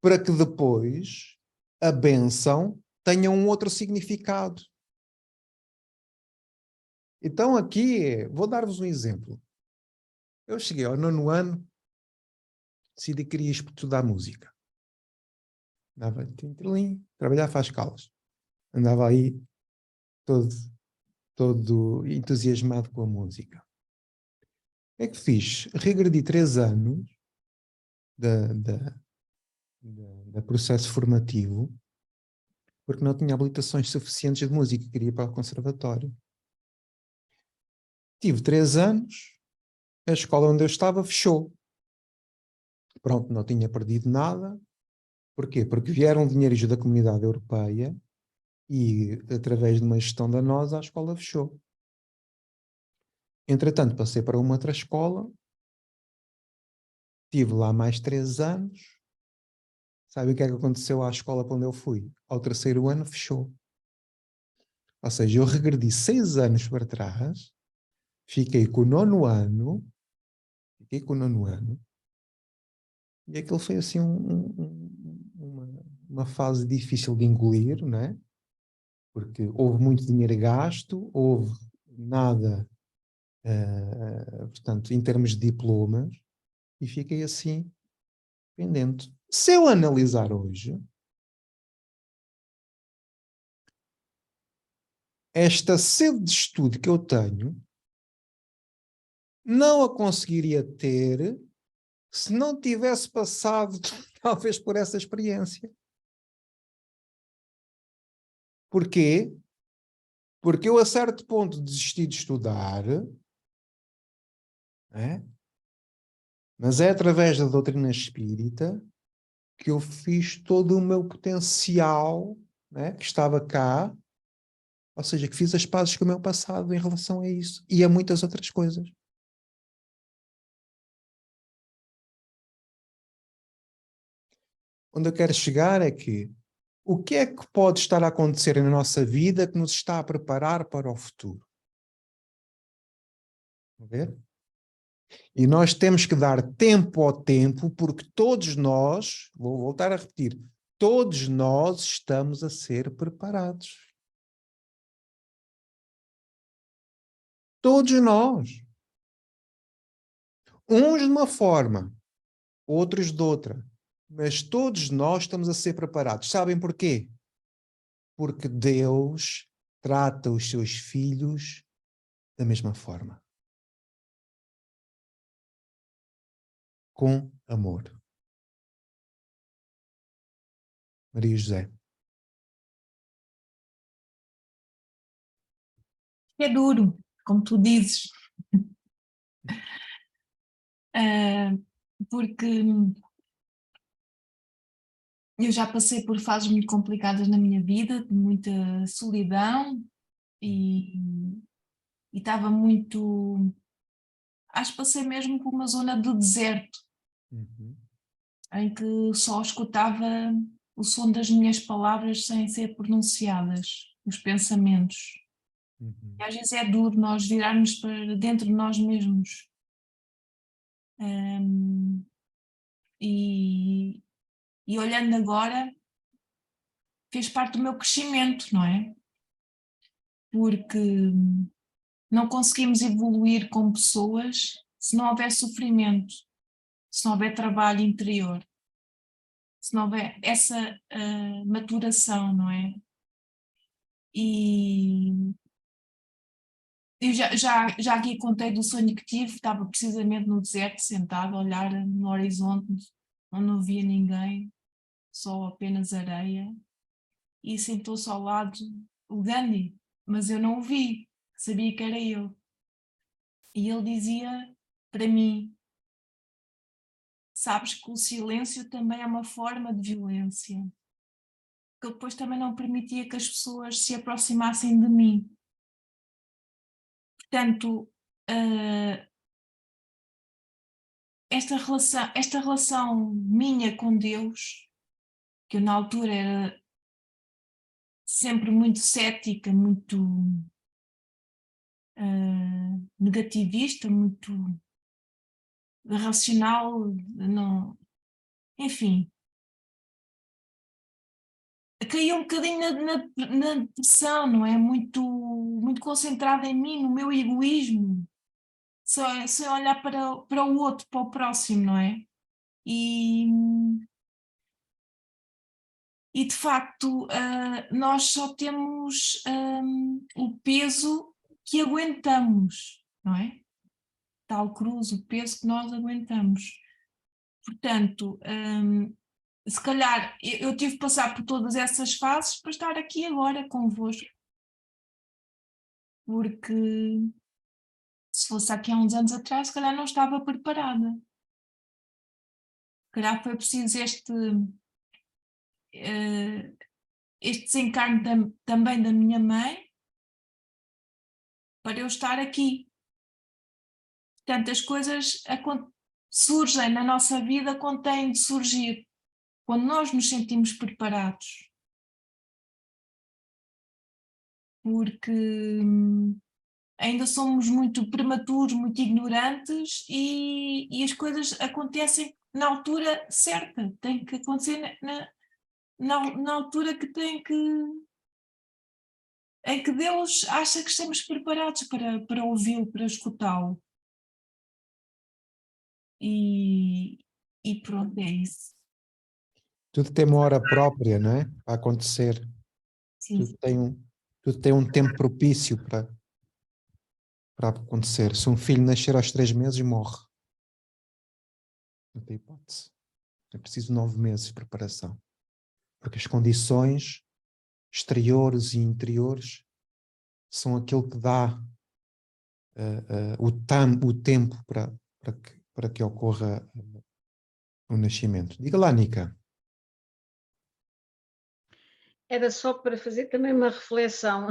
para que depois a bênção tenha um outro significado. Então aqui, vou dar-vos um exemplo. Eu cheguei ao 9º ano, decidi que queria estudar música. Andava trabalhava às escalas. Andava aí todo entusiasmado com a música. O que é que fiz? Regredi 3 anos da processo formativo, porque não tinha habilitações suficientes de música, queria ir para o conservatório. Tive 3 anos, a escola onde eu estava fechou. Pronto, não tinha perdido nada. Porquê? Porque vieram dinheiros da Comunidade Europeia e, através de uma gestão danosa, a escola fechou. Entretanto, passei para uma outra escola, tive lá mais 3 anos. Sabe o que é que aconteceu à escola para onde eu fui? Ao 3º ano fechou. Ou seja, eu regredi 6 anos para trás, fiquei com o 9º ano, e aquilo foi assim uma fase difícil de engolir, não é? Porque houve muito dinheiro gasto, houve nada, portanto, em termos de diplomas, e fiquei assim, pendente. Se eu analisar hoje, esta sede de estudo que eu tenho, não a conseguiria ter se não tivesse passado, talvez, por essa experiência. Porquê? Porque eu, a certo ponto, desisti de estudar, mas é através da doutrina espírita que eu fiz todo o meu potencial, que estava cá, ou seja, que fiz as pazes com o meu passado em relação a isso e a muitas outras coisas. Onde eu quero chegar é que o que é que pode estar a acontecer na nossa vida que nos está a preparar para o futuro? A ver? E nós temos que dar tempo ao tempo, porque todos nós, vou voltar a repetir, todos nós estamos a ser preparados. Todos nós. Uns de uma forma, outros de outra. Mas todos nós estamos a ser preparados. Sabem porquê? Porque Deus trata os seus filhos da mesma forma. Com amor. Maria José. É duro, como tu dizes. Porque eu já passei por fases muito complicadas na minha vida, de muita solidão e estava muito. Acho que passei mesmo por uma zona de deserto, Uhum. em que só escutava o som das minhas palavras sem ser pronunciadas, os pensamentos. Uhum. E às vezes é duro nós virarmos para dentro de nós mesmos. E olhando agora, fez parte do meu crescimento, não é? Porque não conseguimos evoluir como pessoas se não houver sofrimento, se não houver trabalho interior, se não houver essa maturação, não é? E eu já aqui contei do sonho que tive, estava precisamente no deserto, sentada, a olhar no horizonte, onde não via ninguém, só apenas areia, e sentou-se ao lado o Gandhi, mas eu não o vi, sabia que era ele. E ele dizia para mim: sabes que o silêncio também é uma forma de violência. Que ele depois também não permitia que as pessoas se aproximassem de mim. Portanto, esta relação minha com Deus, que eu na altura era sempre muito cética, muito negativista, muito racional, não, enfim, caí um bocadinho na depressão, não é? Muito concentrada em mim, no meu egoísmo, sem olhar para o outro, para o próximo, não é? E de facto, nós só temos o peso que aguentamos, não é? Tal cruz, o peso que nós aguentamos. Portanto, se calhar eu tive que passar por todas essas fases para estar aqui agora convosco. Porque se fosse aqui há uns anos atrás, se calhar não estava preparada. Se calhar foi preciso este desencarne também da minha mãe para eu estar aqui. Portanto, as coisas surgem na nossa vida quando têm de surgir, quando nós nos sentimos preparados. Porque ainda somos muito prematuros, muito ignorantes e as coisas acontecem na altura certa, tem que acontecer na altura que em que Deus acha que estamos preparados para ouvi-lo, para escutá-lo. E pronto, é isso. Tudo tem uma hora própria, não é? Para acontecer. Sim. Tudo tem um tempo propício para acontecer. Se um filho nascer aos 3 meses, morre. Não tem hipótese. É preciso 9 meses de preparação. Porque as condições exteriores e interiores são aquilo que dá o tempo para que ocorra o nascimento. Diga lá, Nica. Era só para fazer também uma reflexão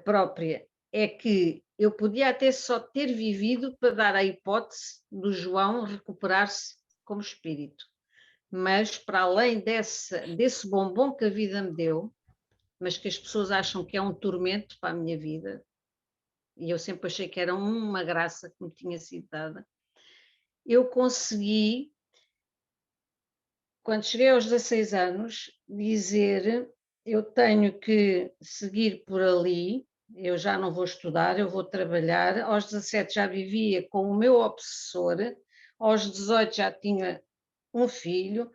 própria. É que eu podia até só ter vivido para dar a hipótese do João recuperar-se como espírito. Mas para além desse bombom que a vida me deu, mas que as pessoas acham que é um tormento para a minha vida, e eu sempre achei que era uma graça que me tinha sido dada, eu consegui, quando cheguei aos 16 anos, dizer: eu tenho que seguir por ali, eu já não vou estudar, eu vou trabalhar. Aos 17 já vivia com o meu obsessor, aos 18 já tinha um filho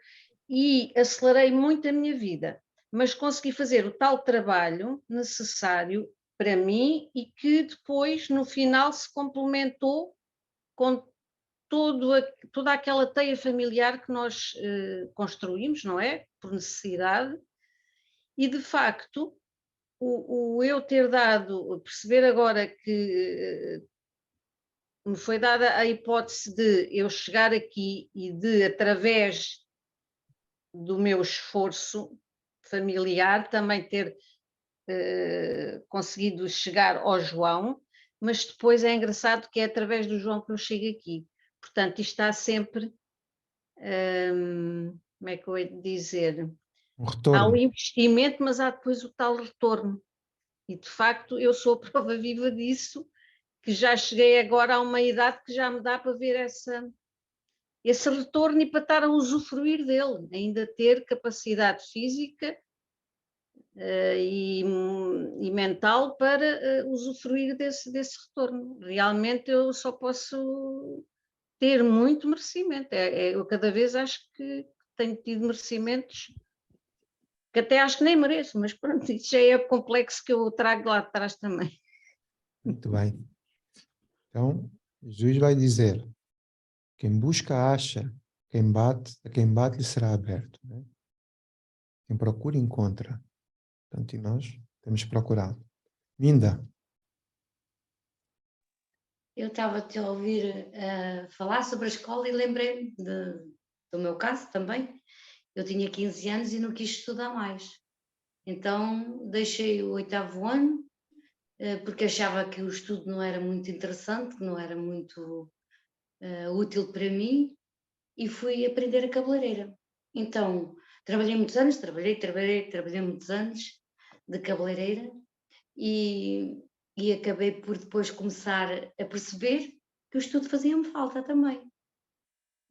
e acelerei muito a minha vida, mas consegui fazer o tal trabalho necessário para mim e que depois, no final, se complementou com toda aquela teia familiar que nós construímos, não é? Por necessidade. E, de facto, o eu ter dado, perceber agora que me foi dada a hipótese de eu chegar aqui e de, através do meu esforço familiar, também ter conseguido chegar ao João, mas depois é engraçado que é através do João que eu chego aqui. Portanto, isto está sempre, como é que eu ia dizer? Um Há retorno. o investimento, mas há depois o tal retorno. E, de facto, eu sou a prova viva disso, que já cheguei agora a uma idade que já me dá para ver esse retorno e para estar a usufruir dele, ainda ter capacidade física e mental para usufruir desse retorno. Realmente eu só posso ter muito merecimento. Eu cada vez acho que tenho tido merecimentos que até acho que nem mereço, mas pronto, isso já é o complexo que eu trago lá de trás também. Muito bem. Então, Jesus vai dizer: quem busca, acha, a quem bate lhe será aberto. Né? Quem procura, encontra. Portanto, e nós temos procurado. Minda. Eu estava-te a ouvir falar sobre a escola e lembrei-me do meu caso também. Eu tinha 15 anos e não quis estudar mais. Então deixei o 8º ano, porque achava que o estudo não era muito interessante, que não era muito útil para mim, e fui aprender a cabeleireira. Então trabalhei muitos anos, trabalhei muitos anos de cabeleireira e acabei por depois começar a perceber que o estudo fazia-me falta também.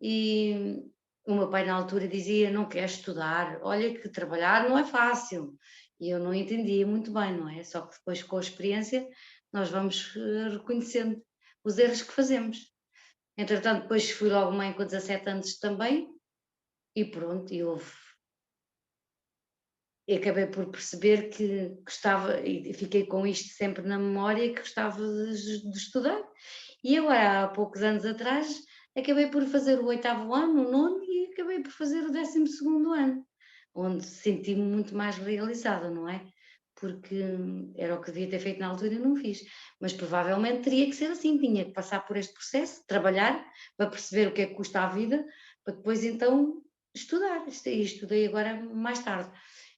E o meu pai na altura dizia: não queres estudar, olha que trabalhar não é fácil. E eu não entendia muito bem, não é? Só que depois com a experiência nós vamos reconhecendo os erros que fazemos. Entretanto, depois fui logo mãe com 17 anos também e pronto, e acabei por perceber que gostava, e fiquei com isto sempre na memória, que gostava de estudar. E agora, há poucos anos atrás, acabei por fazer o 8º ano, o 9º, e acabei por fazer o 12º ano, onde senti-me muito mais realizada, não é? Porque era o que devia ter feito na altura e não fiz. Mas provavelmente teria que ser assim, tinha que passar por este processo, trabalhar, para perceber o que é que custa a vida, para depois então estudar. E estudei agora mais tarde.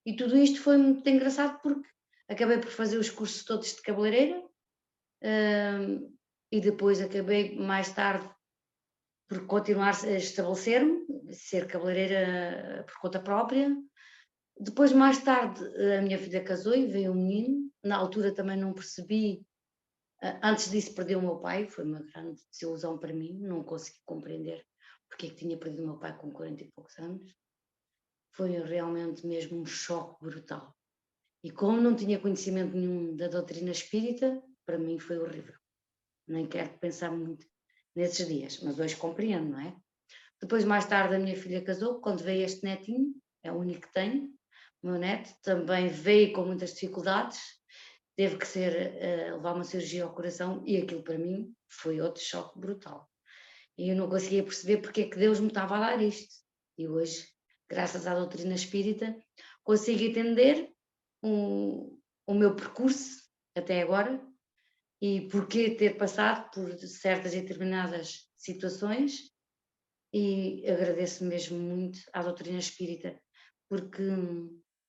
E tudo isto foi muito engraçado porque acabei por fazer os cursos todos de cabeleireira e depois acabei mais tarde por continuar a estabelecer-me, ser cabeleireira por conta própria. Depois, mais tarde, a minha filha casou e veio um menino. Na altura também não percebi. Antes disso perdi o meu pai, foi uma grande desilusão para mim, não consegui compreender porque é que tinha perdido o meu pai com 40 e poucos anos. Foi realmente mesmo um choque brutal. E como não tinha conhecimento nenhum da doutrina espírita, para mim foi horrível. Nem quero pensar muito nesses dias, mas hoje compreendo, não é? Depois, mais tarde, a minha filha casou, quando veio este netinho, é o único que tenho, o meu neto, também veio com muitas dificuldades, teve que levar uma cirurgia ao coração e aquilo para mim foi outro choque brutal. E eu não conseguia perceber porque é que Deus me estava a dar isto. E hoje, graças à doutrina espírita, consigo entender o meu percurso até agora e porquê ter passado por certas e determinadas situações, e agradeço mesmo muito à doutrina espírita, porque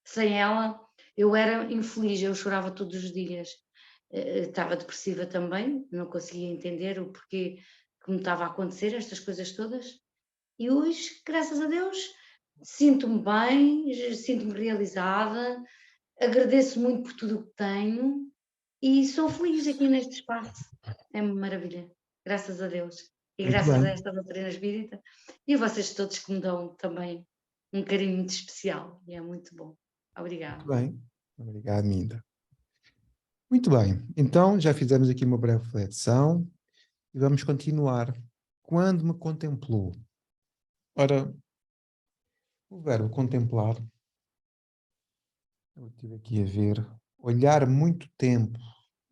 sem ela eu era infeliz, eu chorava todos os dias, estava depressiva também, não conseguia entender o porquê que me estava a acontecer estas coisas todas, e hoje, graças a Deus, sinto-me bem, sinto-me realizada, agradeço muito por tudo o que tenho e sou feliz aqui neste espaço. É uma maravilha, graças a Deus. E Muito graças a bem. esta doutrina espírita e a vocês todos que me dão também um carinho muito especial. E é muito bom. Obrigada. Muito bem. Obrigado, Minda. Muito bem. Então, já fizemos aqui uma breve reflexão e vamos continuar. Quando me contemplou? Ora, o verbo contemplar, eu estive aqui a ver, olhar muito tempo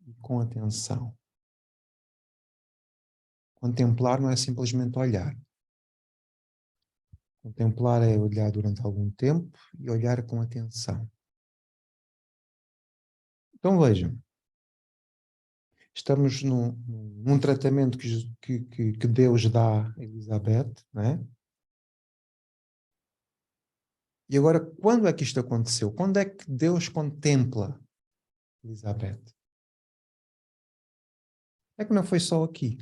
e com atenção. Contemplar não é simplesmente olhar. Contemplar é olhar durante algum tempo e olhar com atenção. Então vejam, estamos num tratamento que Deus dá a Elizabeth, não é? E agora, quando é que isto aconteceu? Quando é que Deus contempla Elizabeth? É que não foi só aqui.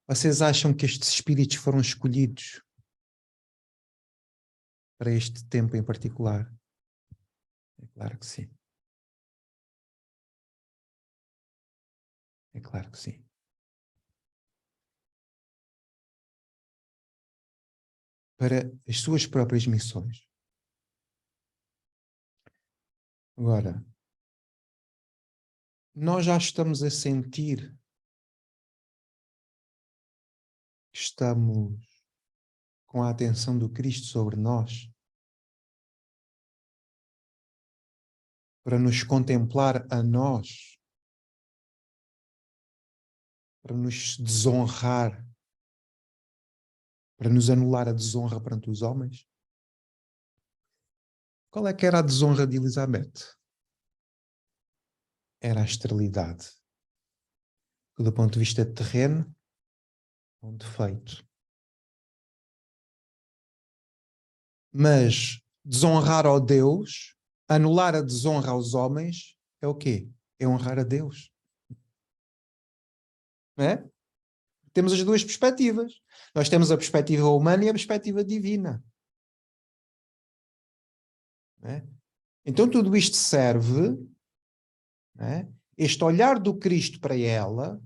Vocês acham que estes espíritos foram escolhidos para este tempo em particular? É claro que sim. É claro que sim. Para as suas próprias missões. Agora, nós já estamos a sentir que estamos com a atenção do Cristo sobre nós para nos contemplar a nós, para nos desonrar, para nos anular a desonra perante os homens? Qual é que era a desonra de Elizabeth? Era a esterilidade. Do ponto de vista terreno, um defeito. Mas desonrar ao Deus, anular a desonra aos homens, é o quê? É honrar a Deus. Não é? Temos as duas perspectivas. Nós temos a perspectiva humana e a perspectiva divina. Não é? Então tudo isto serve, não é? Este olhar do Cristo para ela,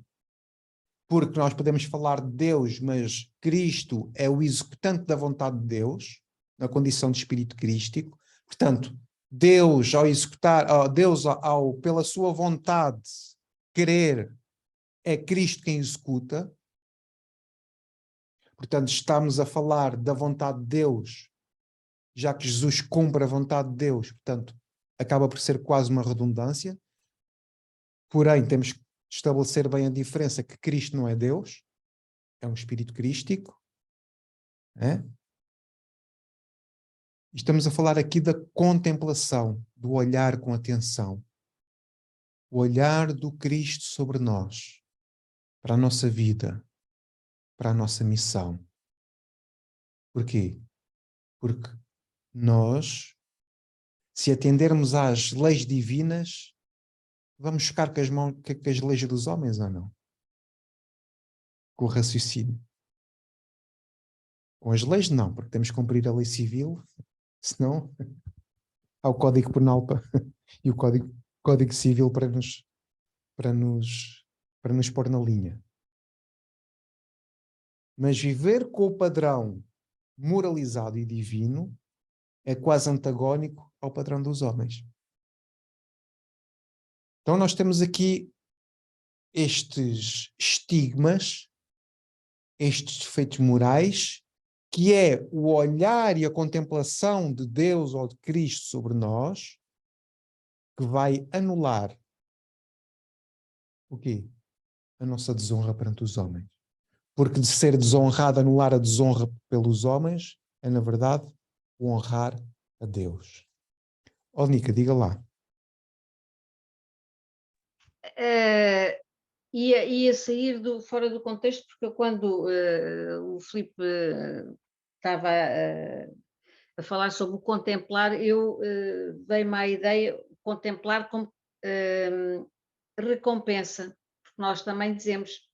porque nós podemos falar de Deus, mas Cristo é o executante da vontade de Deus, na condição de espírito crístico. Portanto, Deus ao executar, pela sua vontade querer, é Cristo quem executa. Portanto, estamos a falar da vontade de Deus, já que Jesus cumpre a vontade de Deus, portanto, acaba por ser quase uma redundância. Porém, temos que estabelecer bem a diferença que Cristo não é Deus, é um espírito crístico. É? Estamos a falar aqui da contemplação, do olhar com atenção. O olhar do Cristo sobre nós, para a nossa vida, para a nossa missão. Porquê? Porque nós, se atendermos às leis divinas, vamos chocar com as leis dos homens ou não? Com o raciocínio. Com as leis não, porque temos que cumprir a lei civil, senão há o Código Penal e o Código Civil para nos pôr na linha. Mas viver com o padrão moralizado e divino é quase antagónico ao padrão dos homens. Então nós temos aqui estes estigmas, estes defeitos morais, que é o olhar e a contemplação de Deus ou de Cristo sobre nós, que vai anular o quê? A nossa desonra perante os homens. Porque de ser desonrado, anular a desonra pelos homens, é na verdade o honrar a Deus. Ó Nica, diga lá. Ia sair fora do contexto, porque quando o Filipe estava a falar sobre o contemplar, eu dei-me à ideia contemplar como recompensa, porque nós também dizemos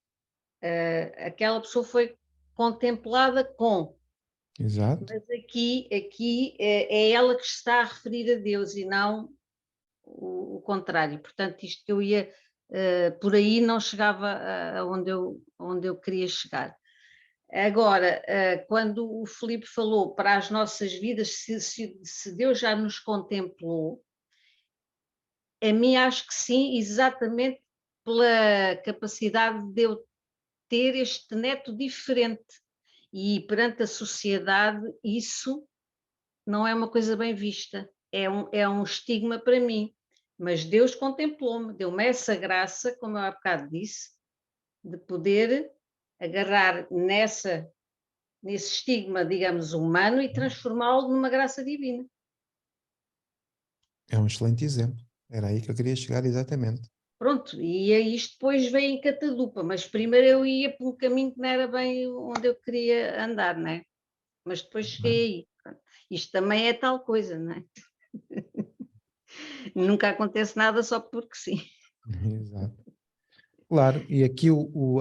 aquela pessoa foi contemplada com. Exato. Mas aqui é ela que está a referir a Deus e não o contrário. Portanto, isto que eu ia por aí não chegava a onde eu queria chegar. Agora, quando o Filipe falou para as nossas vidas, se Deus já nos contemplou, a mim acho que sim, exatamente pela capacidade de eu ter este neto diferente. E perante a sociedade, isso não é uma coisa bem vista, é um estigma para mim. Mas Deus contemplou-me, deu-me essa graça, como eu há bocado disse, de poder agarrar nesse estigma, digamos, humano e transformá-lo numa graça divina. É um excelente exemplo. Era aí que eu queria chegar exatamente. Pronto, e aí isto depois veio em catadupa, mas primeiro eu ia por um caminho que não era bem onde eu queria andar, não é? Mas depois cheguei aí. Pronto. Isto também é tal coisa, não é? Nunca acontece nada só porque sim. Exato. Claro, e aqui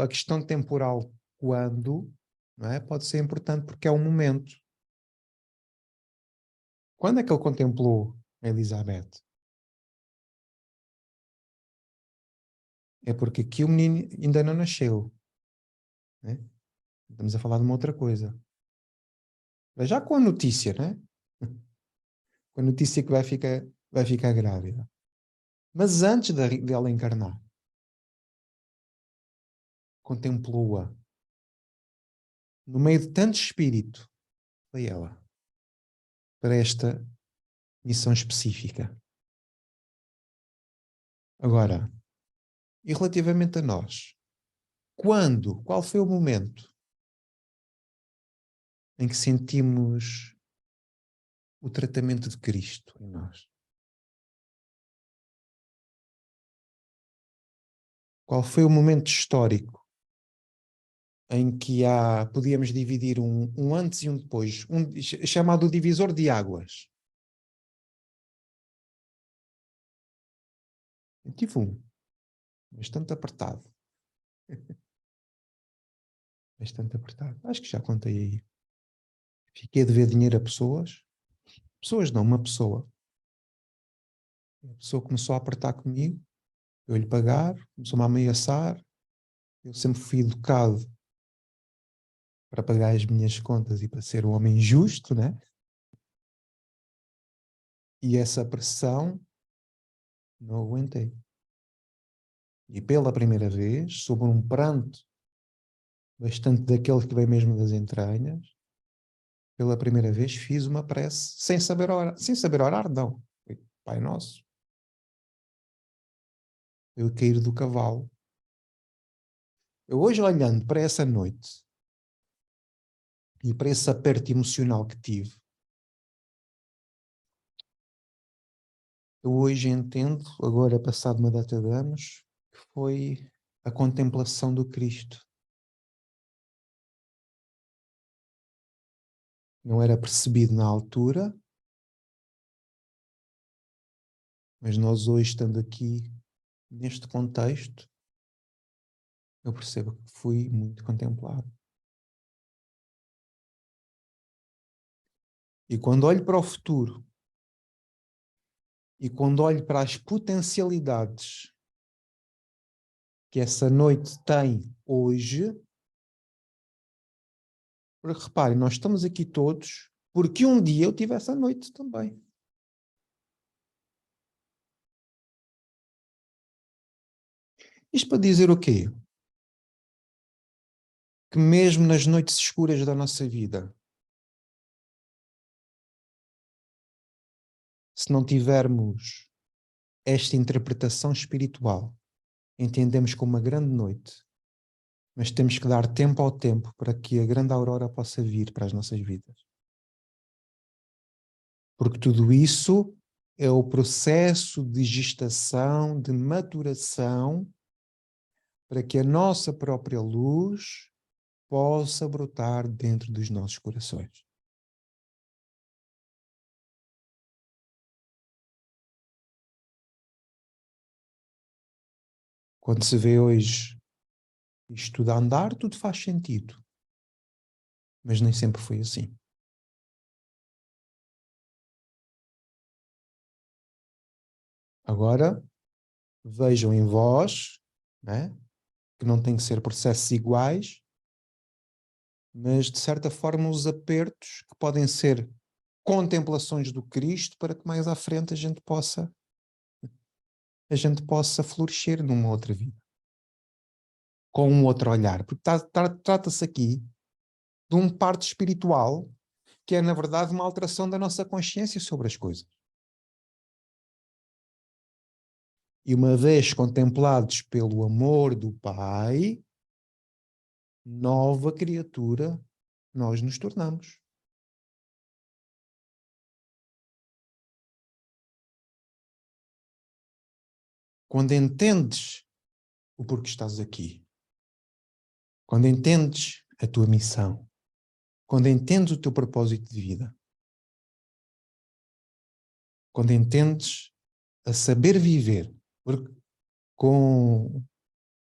a questão temporal, quando, não é? Pode ser importante porque é um momento. Quando é que ele contemplou a Elizabeth? É porque aqui o menino ainda não nasceu, né? Estamos a falar de uma outra coisa. Mas já com a notícia, né? Com a notícia que vai ficar grávida. Mas antes dela encarnar, contemplou-a. No meio de tanto espírito, foi ela. Para esta missão específica. Agora, e relativamente a nós? Qual foi o momento em que sentimos o tratamento de Cristo em nós? Qual foi o momento histórico em que podíamos dividir um antes e um depois, chamado divisor de águas? Eu tive bastante apertado. Bastante apertado. Acho que já contei aí. Fiquei a dever dinheiro a pessoas. Pessoas não, uma pessoa. A pessoa começou a apertar comigo, eu lhe pagar, começou-me a ameaçar. Eu sempre fui educado para pagar as minhas contas e para ser um homem justo, né? E essa pressão não aguentei. E pela primeira vez, sob um pranto bastante daquele que vem mesmo das entranhas, pela primeira vez fiz uma prece sem saber orar. Sem saber orar, não. Pai Nosso. Eu cair do cavalo. Eu hoje, olhando para essa noite e para esse aperto emocional que tive, eu hoje entendo, agora passado uma data de anos, que foi a contemplação do Cristo. Não era percebido na altura, mas nós hoje, estando aqui, neste contexto, eu percebo que fui muito contemplado. E quando olho para o futuro, e quando olho para as potencialidades que essa noite tem hoje, porque reparem, nós estamos aqui todos porque um dia eu tive essa noite também. Isto para dizer o quê? Que mesmo nas noites escuras da nossa vida, se não tivermos esta interpretação espiritual, entendemos como uma grande noite, mas temos que dar tempo ao tempo para que a grande aurora possa vir para as nossas vidas. Porque tudo isso é o processo de gestação, de maturação, para que a nossa própria luz possa brotar dentro dos nossos corações. Quando se vê hoje isto tudo a andar, tudo faz sentido. Mas nem sempre foi assim. Agora, vejam em vós, né, que não tem que ser processos iguais, mas de certa forma os apertos que podem ser contemplações do Cristo para que mais à frente a gente possa florescer numa outra vida. Com um outro olhar. Porque trata-se aqui de um parte espiritual que é, na verdade, uma alteração da nossa consciência sobre as coisas. E uma vez contemplados pelo amor do Pai, nova criatura nós nos tornamos. quando entendes o porquê estás aqui, quando entendes a tua missão, quando entendes o teu propósito de vida, quando entendes a saber viver, porque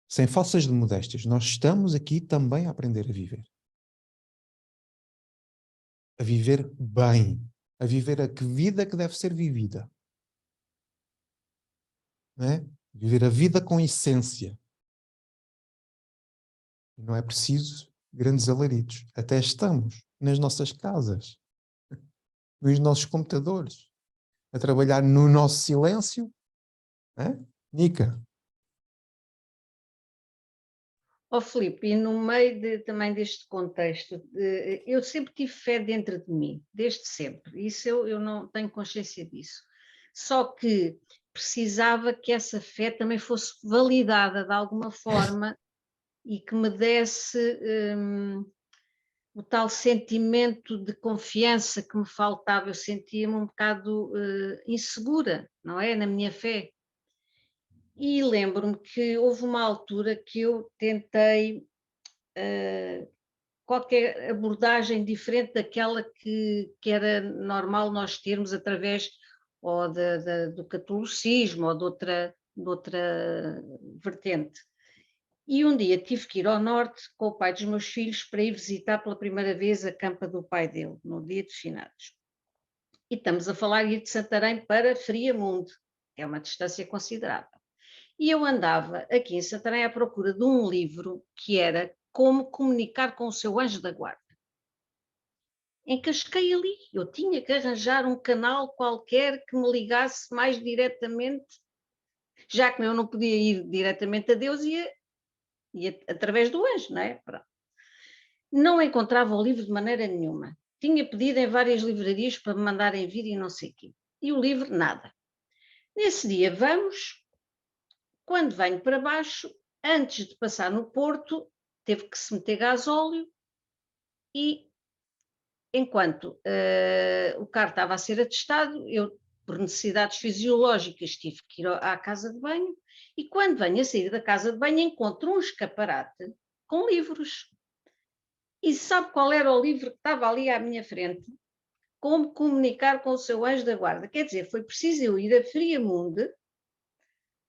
sem falsas de modéstias, nós estamos aqui também a aprender a viver bem, a viver a vida que deve ser vivida, não é? Viver a vida com essência. Não é preciso grandes alaridos. Até estamos nas nossas casas, nos nossos computadores, a trabalhar no nosso silêncio. Nica? Filipe, e no meio também deste contexto, eu sempre tive fé dentro de mim, desde sempre. Isso eu não tenho consciência disso. Só que precisava que essa fé também fosse validada de alguma forma e que me desse o tal sentimento de confiança que me faltava. Eu sentia-me um bocado insegura, não é? Na minha fé. E lembro-me que houve uma altura que eu tentei qualquer abordagem diferente daquela que era normal nós termos através ou do catolicismo ou de outra vertente. E um dia tive que ir ao norte com o pai dos meus filhos para ir visitar pela primeira vez a campa do pai dele, no dia de finados. E estamos a falar de ir de Santarém para Friamundo, que é uma distância considerável. E eu andava aqui em Santarém à procura de um livro que era Como Comunicar com o Seu Anjo da Guarda. Encasquei ali, eu tinha que arranjar um canal qualquer que me ligasse mais diretamente, já que eu não podia ir diretamente a Deus, ia através do anjo, não é? Pronto. Não encontrava o livro de maneira nenhuma. Tinha pedido em várias livrarias para me mandarem vir e não sei o quê. E o livro, nada. Nesse dia vamos, quando venho para baixo, antes de passar no Porto, teve que se meter gasóleo e, enquanto o carro estava a ser atestado, eu, por necessidades fisiológicas, tive que ir à casa de banho e, quando venho a sair da casa de banho, encontro um escaparate com livros. E sabe qual era o livro que estava ali à minha frente? Como Comunicar com o Seu Anjo da Guarda. Quer dizer, foi preciso eu ir a Friamundo,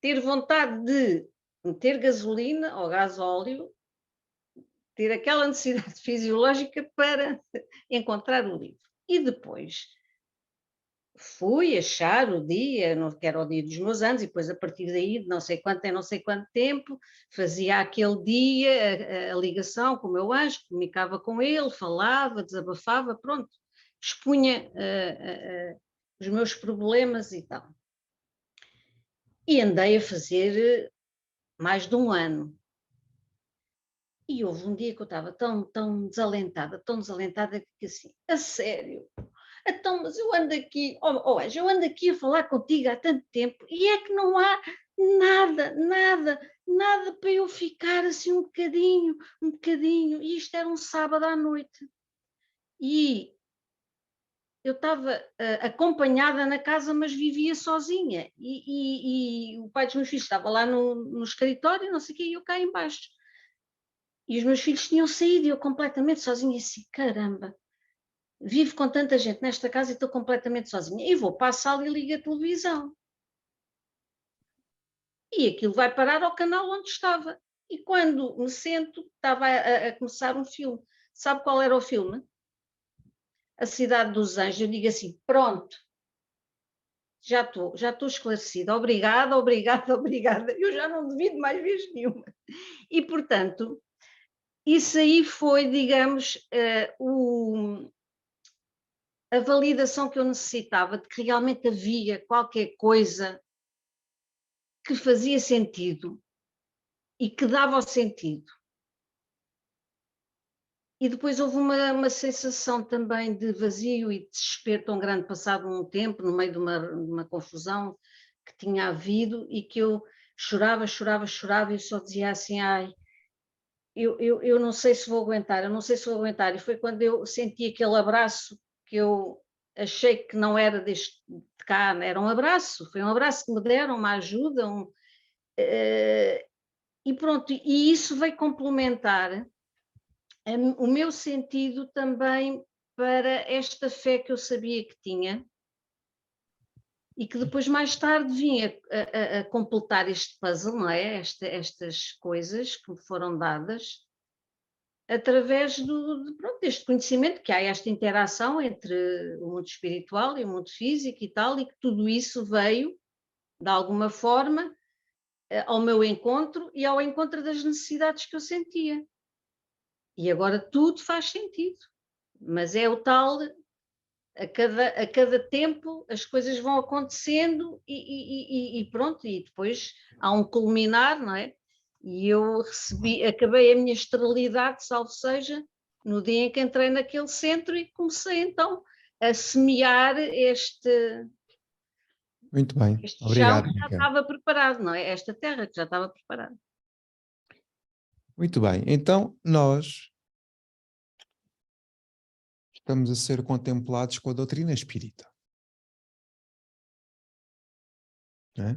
ter vontade de meter gasolina ou gasóleo, ter aquela necessidade fisiológica para encontrar o livro. E depois fui achar o dia, que era o dia dos meus anos, e depois a partir daí, de não sei quanto em não sei quanto tempo, fazia aquele dia a ligação com o meu anjo, comunicava com ele, falava, desabafava, pronto, expunha os meus problemas e tal. E andei a fazer mais de um ano. E houve um dia que eu estava tão desalentada, que assim, a sério, então, mas eu ando aqui, Anjo, eu ando aqui a falar contigo há tanto tempo e é que não há nada para eu ficar assim um bocadinho, e isto era um sábado à noite. E eu estava acompanhada na casa, mas vivia sozinha, e o pai dos meus filhos estava lá no escritório, não sei o quê, e eu cá embaixo. E os meus filhos tinham saído e eu completamente sozinha, e assim, caramba, vivo com tanta gente nesta casa e estou completamente sozinha. E vou para a sala e ligo a televisão. E aquilo vai parar ao canal onde estava. E quando me sento, estava a começar um filme. Sabe qual era o filme? A Cidade dos Anjos. Eu digo assim, pronto, já estou esclarecida. Obrigada. Eu já não devido mais vez nenhuma. E, portanto, isso aí foi, digamos, a validação que eu necessitava de que realmente havia qualquer coisa que fazia sentido e que dava o sentido. E depois houve uma sensação também de vazio e de desespero tão grande, passado um tempo, no meio de uma confusão que tinha havido, e que eu chorava e só dizia assim, eu não sei se vou aguentar, E foi quando eu senti aquele abraço que eu achei que não era de cá, era um abraço, foi um abraço que me deram, uma ajuda, E pronto, e isso veio complementar o meu sentido também para esta fé que eu sabia que tinha e que depois mais tarde vinha a completar este puzzle, não é? Estas coisas que me foram dadas através pronto, deste conhecimento, que há esta interação entre o mundo espiritual e o mundo físico e tal, e que tudo isso veio, de alguma forma, ao meu encontro e ao encontro das necessidades que eu sentia. E agora tudo faz sentido, mas é o tal, a cada tempo as coisas vão acontecendo e pronto, e depois há um culminar, não é? E eu acabei a minha esterilidade, salvo seja, no dia em que entrei naquele centro e comecei então a semear Muito bem, este chão obrigado, que já Mica. estava preparado, não é? Esta terra que já estava preparada. Muito bem, então nós estamos a ser contemplados com a doutrina espírita. Não é?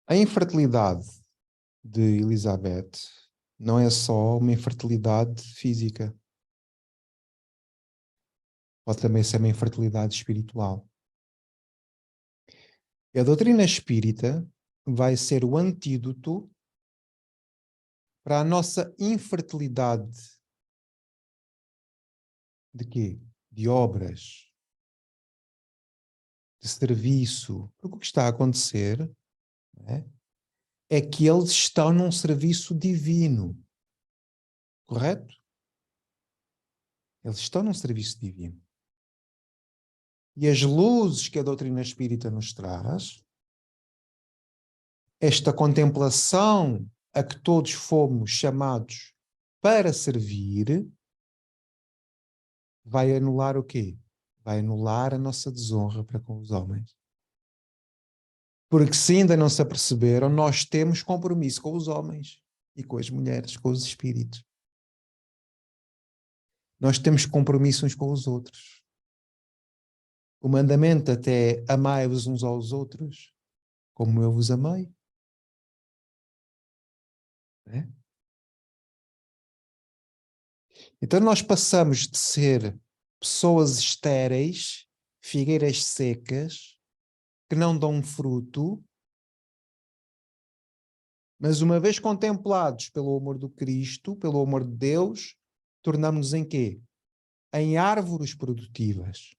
A infertilidade de Elizabeth não é só uma infertilidade física. Pode também ser uma infertilidade espiritual. E a doutrina espírita vai ser o antídoto para a nossa infertilidade de quê? De obras, de serviço. Porque o que está a acontecer, não é que eles estão num serviço divino. Correto? Eles estão num serviço divino. E as luzes que a doutrina espírita nos traz, esta contemplação a que todos fomos chamados para servir, vai anular o quê? Vai anular a nossa desonra para com os homens. Porque se ainda não se aperceberam, nós temos compromisso com os homens e com as mulheres, com os espíritos. Nós temos compromisso uns com os outros. O mandamento até é amai-vos uns aos outros, como eu vos amei. É? Então nós passamos de ser pessoas estéreis, figueiras secas, que não dão fruto, mas uma vez contemplados pelo amor do Cristo, pelo amor de Deus, tornamos-nos em quê? Em árvores produtivas.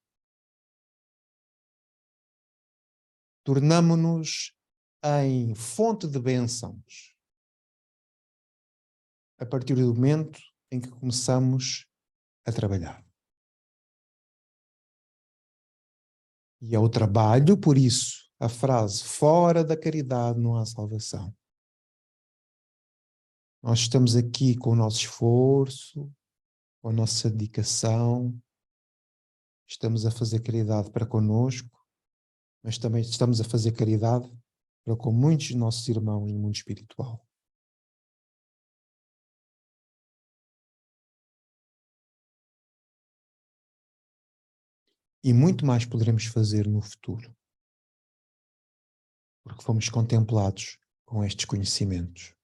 Tornamo-nos em fonte de bênçãos. A partir do momento em que começamos a trabalhar. E é o trabalho, por isso, a frase, fora da caridade não há salvação. Nós estamos aqui com o nosso esforço, com a nossa dedicação, estamos a fazer caridade para connosco, mas também estamos a fazer caridade para com muitos de nossos irmãos no mundo espiritual. E muito mais poderemos fazer no futuro, porque fomos contemplados com estes conhecimentos.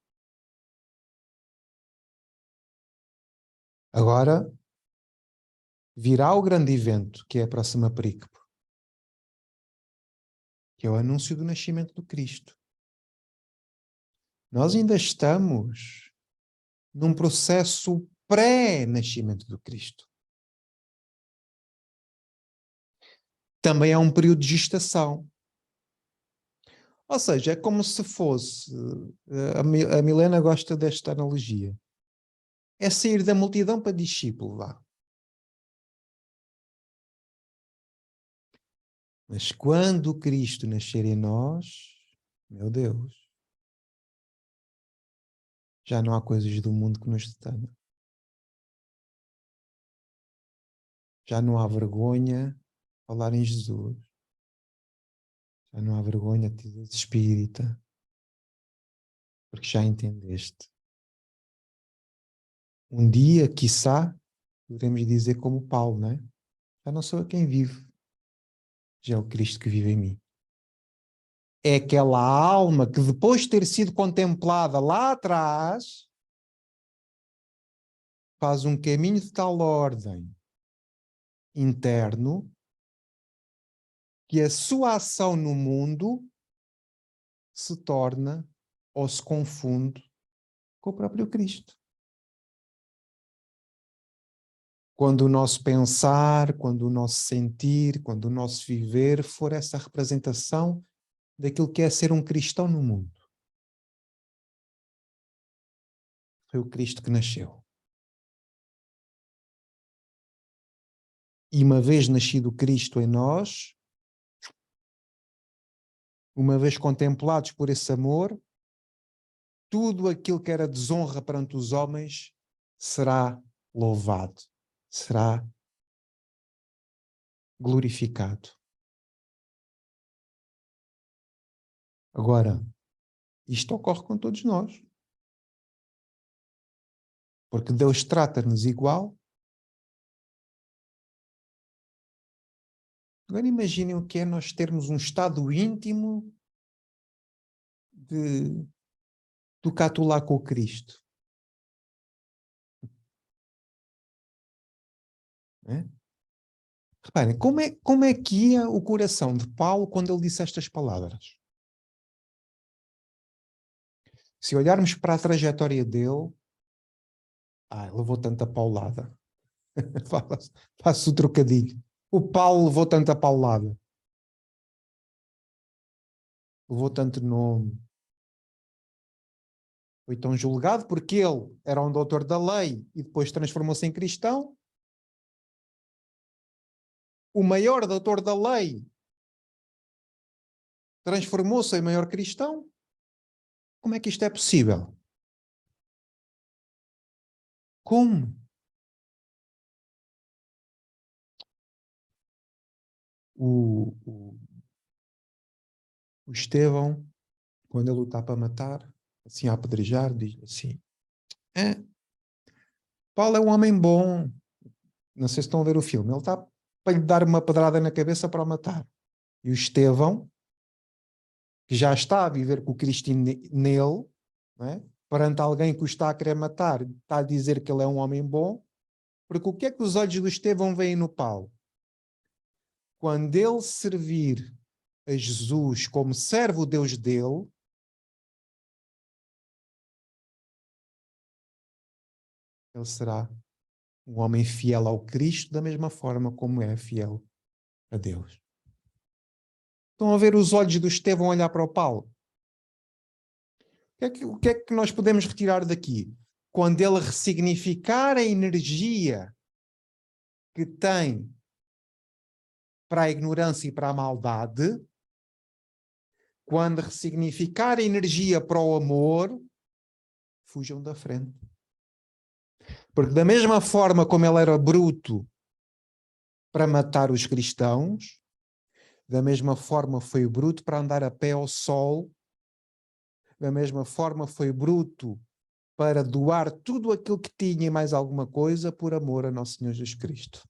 Agora, virá o grande evento, que é a próxima perícope, que é o anúncio do nascimento do Cristo. Nós ainda estamos num processo pré-nascimento do Cristo. Também há um período de gestação. Ou seja, é como se fosse, a Milena gosta desta analogia, é sair da multidão para discípulo lá. Mas quando Cristo nascer em nós, meu Deus, já não há coisas do mundo que nos detenham. Já não há vergonha de falar em Jesus. Já não há vergonha de dizer espírita. Porque já entendeste. Um dia, quiçá, poderemos dizer como Paulo, não é? Já não sou eu quem vive, já é o Cristo que vive em mim. É aquela alma que depois de ter sido contemplada lá atrás, faz um caminho de tal ordem interno que a sua ação no mundo se torna ou se confunde com o próprio Cristo. Quando o nosso pensar, quando o nosso sentir, quando o nosso viver for essa representação daquilo que é ser um cristão no mundo. Foi o Cristo que nasceu. E uma vez nascido Cristo em nós, uma vez contemplados por esse amor, tudo aquilo que era desonra perante os homens será louvado, será glorificado. Agora, isto ocorre com todos nós. Porque Deus trata-nos igual. Agora imaginem o que é nós termos um estado íntimo de tocar tu lá com o Cristo. É? Reparem, como é que ia o coração de Paulo quando ele disse estas palavras? Se olharmos para a trajetória dele, levou tanta paulada. Faço o trocadilho. O Paulo levou tanta paulada. Levou tanto nome. Foi tão julgado porque ele era um doutor da lei e depois transformou-se em cristão. O maior doutor da lei transformou-se em maior cristão. Como é que isto é possível? Como? O Estevão, quando ele está para matar, assim a apedrejar, diz assim, Paulo é um homem bom. Não sei se estão a ver o filme. Ele está para lhe dar uma pedrada na cabeça para o matar. E o Estevão, que já está a viver com o Cristo nele, não é? Perante alguém que o está a querer matar, está a dizer que ele é um homem bom, porque o que é que os olhos do Estevão veem no Paulo? Quando ele servir a Jesus como servo Deus dele, ele será um homem fiel ao Cristo da mesma forma como é fiel a Deus. Estão a ver os olhos do Estevão olhar para o Paulo? O que é que nós podemos retirar daqui? Quando ele ressignificar a energia que tem para a ignorância e para a maldade, quando ressignificar a energia para o amor, fujam da frente. Porque da mesma forma como ele era bruto para matar os cristãos, da mesma forma foi bruto para andar a pé ao sol, da mesma forma foi bruto para doar tudo aquilo que tinha e mais alguma coisa por amor a Nosso Senhor Jesus Cristo.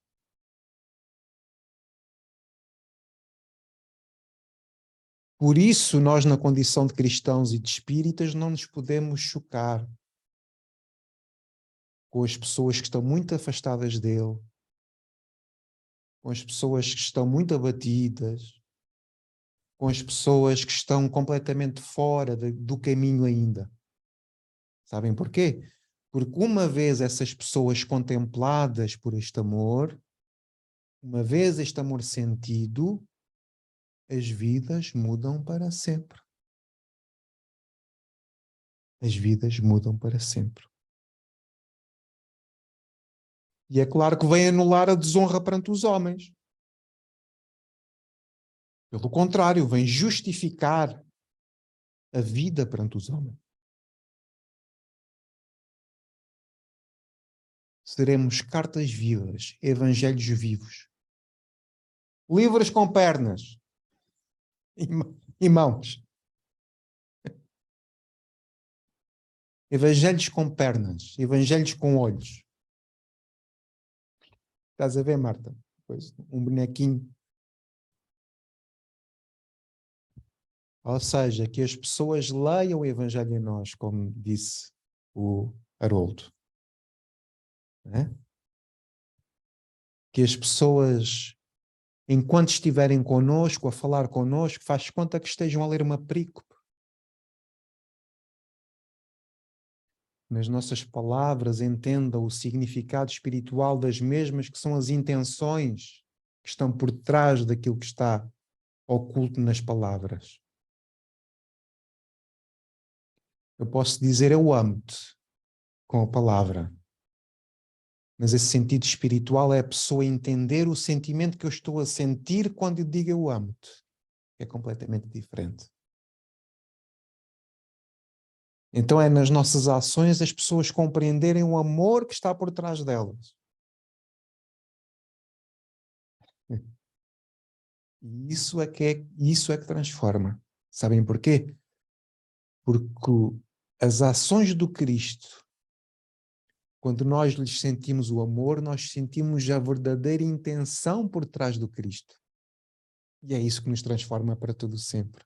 Por isso, nós, na condição de cristãos e de espíritas, não nos podemos chocar com as pessoas que estão muito afastadas dele, com as pessoas que estão muito abatidas, com as pessoas que estão completamente fora do caminho ainda. Sabem porquê? Porque uma vez essas pessoas contempladas por este amor, uma vez este amor sentido, as vidas mudam para sempre. As vidas mudam para sempre. E é claro que vem anular a desonra perante os homens. Pelo contrário, vem justificar a vida perante os homens. Seremos cartas vivas, evangelhos vivos. Livros com pernas e mãos. Evangelhos com pernas, evangelhos com olhos. Estás a ver, Marta? Pois, um bonequinho Ou seja, que as pessoas leiam o Evangelho em nós, como disse o Haroldo. Né? Que as pessoas, enquanto estiverem connosco, a falar connosco, faz conta que estejam a ler uma perícope. Nas nossas palavras, entenda o significado espiritual das mesmas, que são as intenções que estão por trás daquilo que está oculto nas palavras. Eu posso dizer eu amo-te com a palavra, mas esse sentido espiritual é a pessoa entender o sentimento que eu estou a sentir quando eu digo eu amo-te. É completamente diferente. Então é nas nossas ações as pessoas compreenderem o amor que está por trás delas. E isso é que transforma. Sabem porquê? Porque as ações do Cristo, quando nós lhes sentimos o amor, nós sentimos a verdadeira intenção por trás do Cristo. E é isso que nos transforma para todo sempre.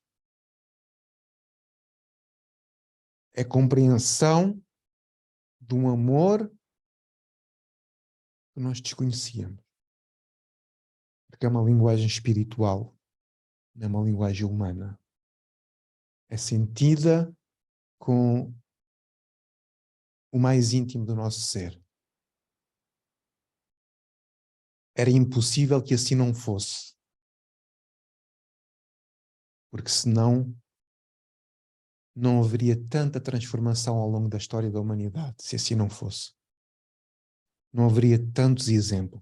É compreensão de um amor que nós desconhecíamos. Porque é uma linguagem espiritual, não é uma linguagem humana. É sentida com o mais íntimo do nosso ser. Era impossível que assim não fosse. Porque senão não haveria tanta transformação ao longo da história da humanidade, se assim não fosse. Não haveria tantos exemplos.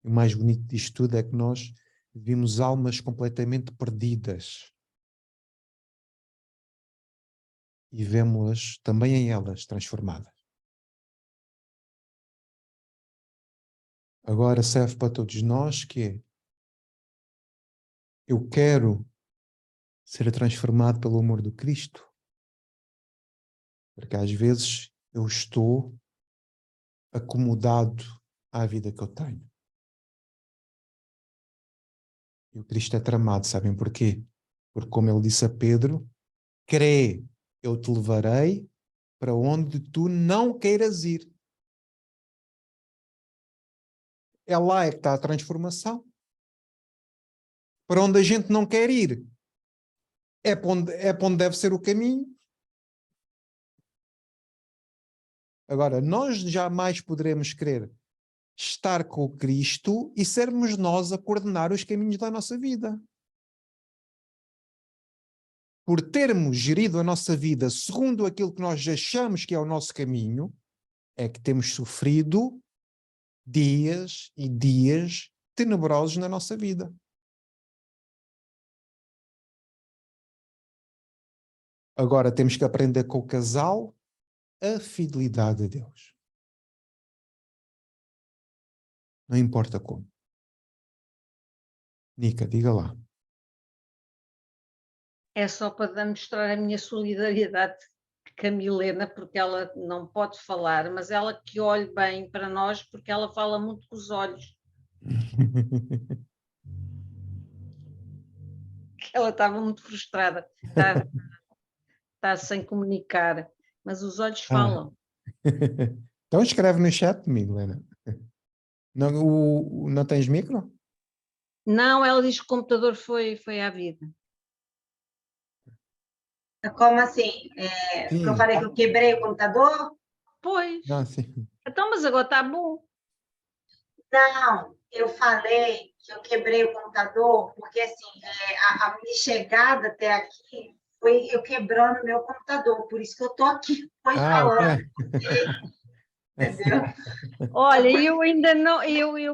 O mais bonito disto tudo é que nós vimos almas completamente perdidas e vemos-las também em elas transformadas. Agora serve para todos nós que é: eu quero ser transformado pelo amor do Cristo, porque às vezes eu estou acomodado à vida que eu tenho. E o Cristo é tramado, sabem porquê? Porque, como ele disse a Pedro, crê, eu te levarei para onde tu não queiras ir. É lá é que está a transformação. Para onde a gente não quer ir. É para onde deve ser o caminho. Agora, nós jamais poderemos querer estar com o Cristo e sermos nós a coordenar os caminhos da nossa vida. Por termos gerido a nossa vida segundo aquilo que nós achamos que é o nosso caminho, é que temos sofrido dias e dias tenebrosos na nossa vida. Agora temos que aprender com o casal a fidelidade a Deus. Não importa como. Nica, diga lá. É só para demonstrar a minha solidariedade com a Milena, porque ela não pode falar, mas ela que olhe bem para nós, porque ela fala muito com os olhos. Ela estava muito frustrada, está sem comunicar, mas os olhos falam. Então escreve no chat comigo, Helena. Não tens micro? Não, ela diz que o computador foi à vida. Como assim? Sim. Que eu falei que eu quebrei o computador? Pois. Não, sim. Então, mas agora está bom. Não, eu falei que eu quebrei o computador porque assim, a minha chegada até aqui foi eu quebrando o meu computador, por isso que eu estou aqui falando. Entendeu? Olha, eu ainda não,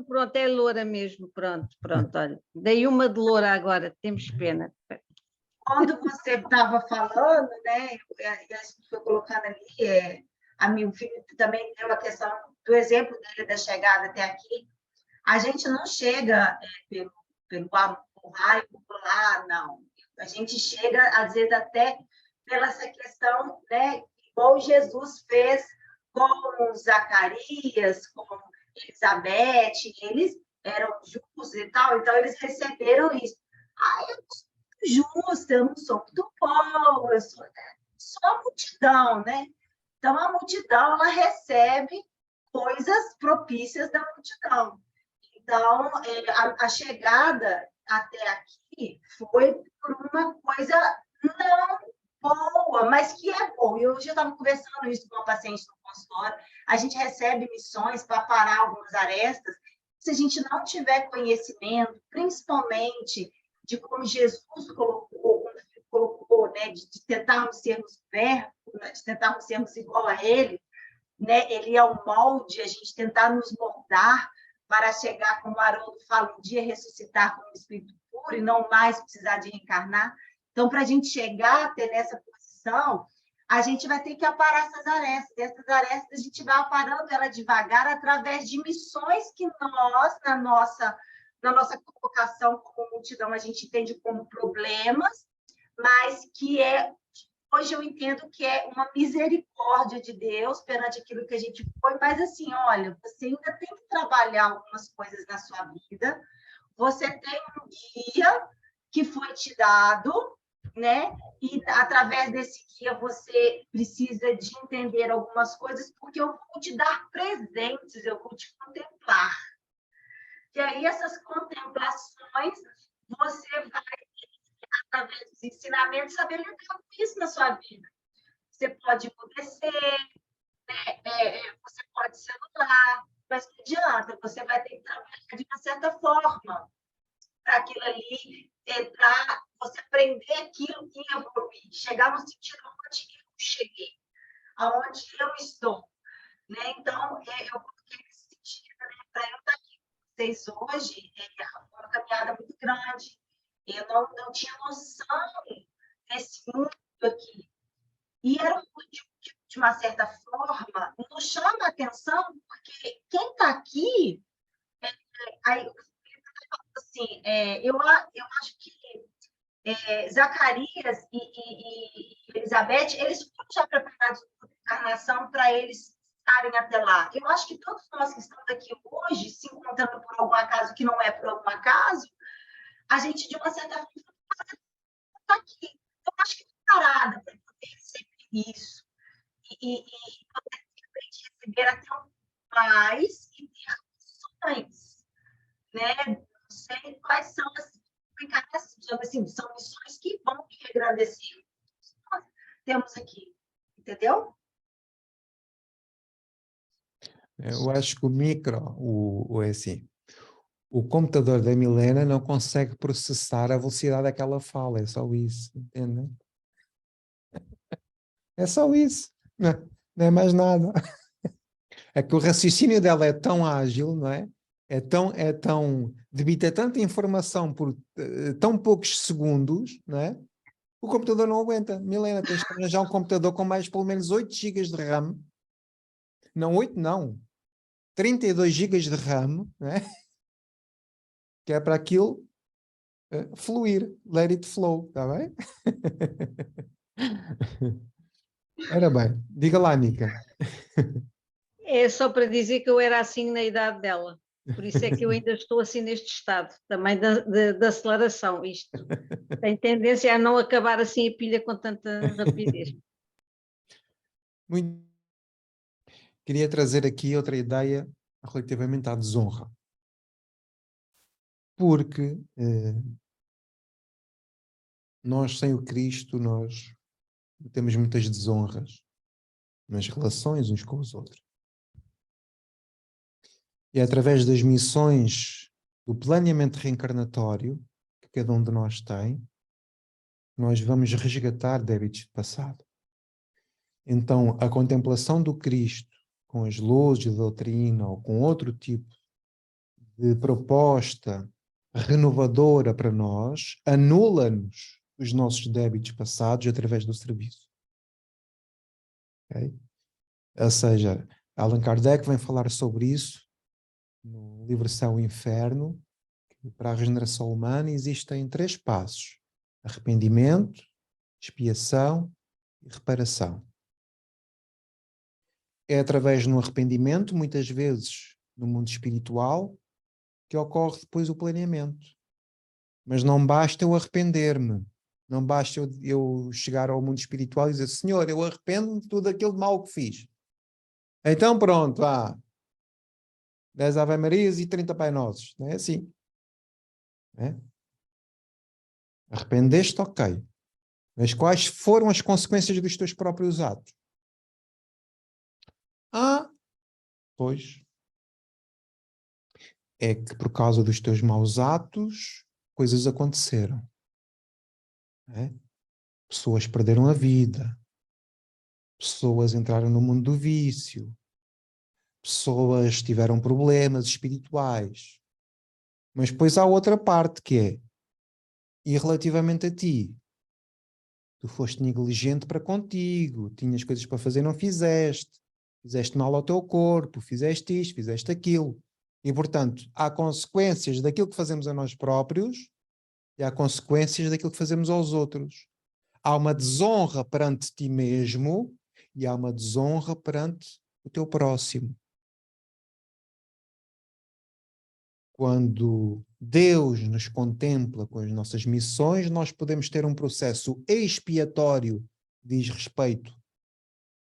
pronto, é loura mesmo, pronto, olha, dei uma de loura agora, temos pena. Quando você estava falando, né, a gente foi colocando ali, a meu filho também deu a questão do exemplo dele da chegada até aqui. A gente não chega pelo raio popular, não. A gente chega, às vezes, até pela essa questão, né, igual Jesus fez com Zacarias, com Elizabeth, eles eram justos e tal, então eles receberam isso. Aí justa, eu não sou muito boa, eu sou a multidão, né? Então, a multidão, ela recebe coisas propícias da multidão. Então, a chegada até aqui foi por uma coisa não boa, mas que é boa. Eu já estava conversando isso com uma paciente no consultório. A gente recebe missões para parar algumas arestas. Se a gente não tiver conhecimento, principalmente de como Jesus colocou, né, de tentarmos sermos verbo, de tentarmos sermos igual a Ele, né? Ele é o molde, a gente tentar nos moldar para chegar, como o Haroldo fala, um dia ressuscitar como espírito puro e não mais precisar de reencarnar. Então, para a gente chegar até nessa posição, a gente vai ter que aparar essas arestas. Essas arestas a gente vai aparando ela devagar através de missões que nós, na nossa colocação como multidão, a gente entende como problemas, mas que hoje eu entendo que é uma misericórdia de Deus perante aquilo que a gente foi, mas assim, olha, você ainda tem que trabalhar algumas coisas na sua vida, você tem um guia que foi te dado, né? E através desse guia você precisa de entender algumas coisas, porque eu vou te dar presentes, eu vou te contemplar. E aí essas contemplações, você vai, através dos ensinamentos, saber lidar com isso na sua vida. Você pode emudrecer, você pode se anular, mas não adianta, você vai ter que trabalhar de uma certa forma para aquilo ali entrar, você aprender aquilo e evoluir, chegar no sentido onde eu cheguei, aonde eu estou. Né? Então, eu coloquei nesse sentido, né? Para eu estar aqui com vocês hoje, é uma caminhada muito grande. Eu não tinha noção desse mundo aqui. E era um mundo, de uma certa forma, nos chama a atenção, porque quem está aqui, aí, assim, eu acho que Zacarias e Elizabeth, eles foram já preparados para a encarnação para eles estarem até lá. Eu acho que todos nós que estamos aqui hoje, se encontrando por algum acaso que não é por algum acaso, a gente, de uma certa forma, está aqui. Eu acho que preparada para poder receber isso. E poder receber até um mais e ter missões. Né? Não sei quais são as assim, são missões que vão te agradecer. Nós temos aqui, entendeu? Eu acho que o micro, assim, o computador da Milena não consegue processar a velocidade daquela fala, é só isso, entendem? É só isso, não é mais nada. É que o raciocínio dela é tão ágil, não é? Debita tanta informação por tão poucos segundos, não é? O computador não aguenta. Milena, tens que arranjar um computador com mais pelo menos 8 GB de RAM. Não 8, não. 32 GB de RAM, não é? Que é para aquilo fluir. Let it flow, está bem? Ora bem, diga lá, Nica. É só para dizer que eu era assim na idade dela. Por isso é que eu ainda estou assim neste estado, também de aceleração. Isto tem tendência a não acabar assim a pilha com tanta rapidez. Muito. Queria trazer aqui outra ideia relativamente à desonra. Porque nós, sem o Cristo, nós temos muitas desonras nas relações uns com os outros. E é através das missões do planeamento reencarnatório que cada um de nós tem, nós vamos resgatar débitos de passado. Então, a contemplação do Cristo com as luzes da doutrina ou com outro tipo de proposta renovadora para nós, anula-nos os nossos débitos passados através do serviço. Okay? Ou seja, Allan Kardec vem falar sobre isso no livro Céu e Inferno, que para a regeneração humana existem 3 passos: arrependimento, expiação e reparação. É através do arrependimento, muitas vezes no mundo espiritual, que ocorre depois o planeamento. Mas não basta eu arrepender-me, Não basta eu chegar ao mundo espiritual e dizer, Senhor, eu arrependo-me de tudo aquilo de mal que fiz. Então pronto, 10 Ave Marias e 30 Pai Nossos. Não é assim. Não é? Arrependeste, ok. Mas quais foram as consequências dos teus próprios atos? Pois. É que por causa dos teus maus atos, coisas aconteceram. Não é? Pessoas perderam a vida. Pessoas entraram no mundo do vício. Pessoas tiveram problemas espirituais. Mas depois há outra parte que é, e relativamente a ti, tu foste negligente para contigo, tinhas coisas para fazer, não fizeste, fizeste mal ao teu corpo, fizeste isto, fizeste aquilo. E, portanto, há consequências daquilo que fazemos a nós próprios e há consequências daquilo que fazemos aos outros. Há uma desonra perante ti mesmo e há uma desonra perante o teu próximo. Quando Deus nos contempla com as nossas missões, nós podemos ter um processo expiatório que diz respeito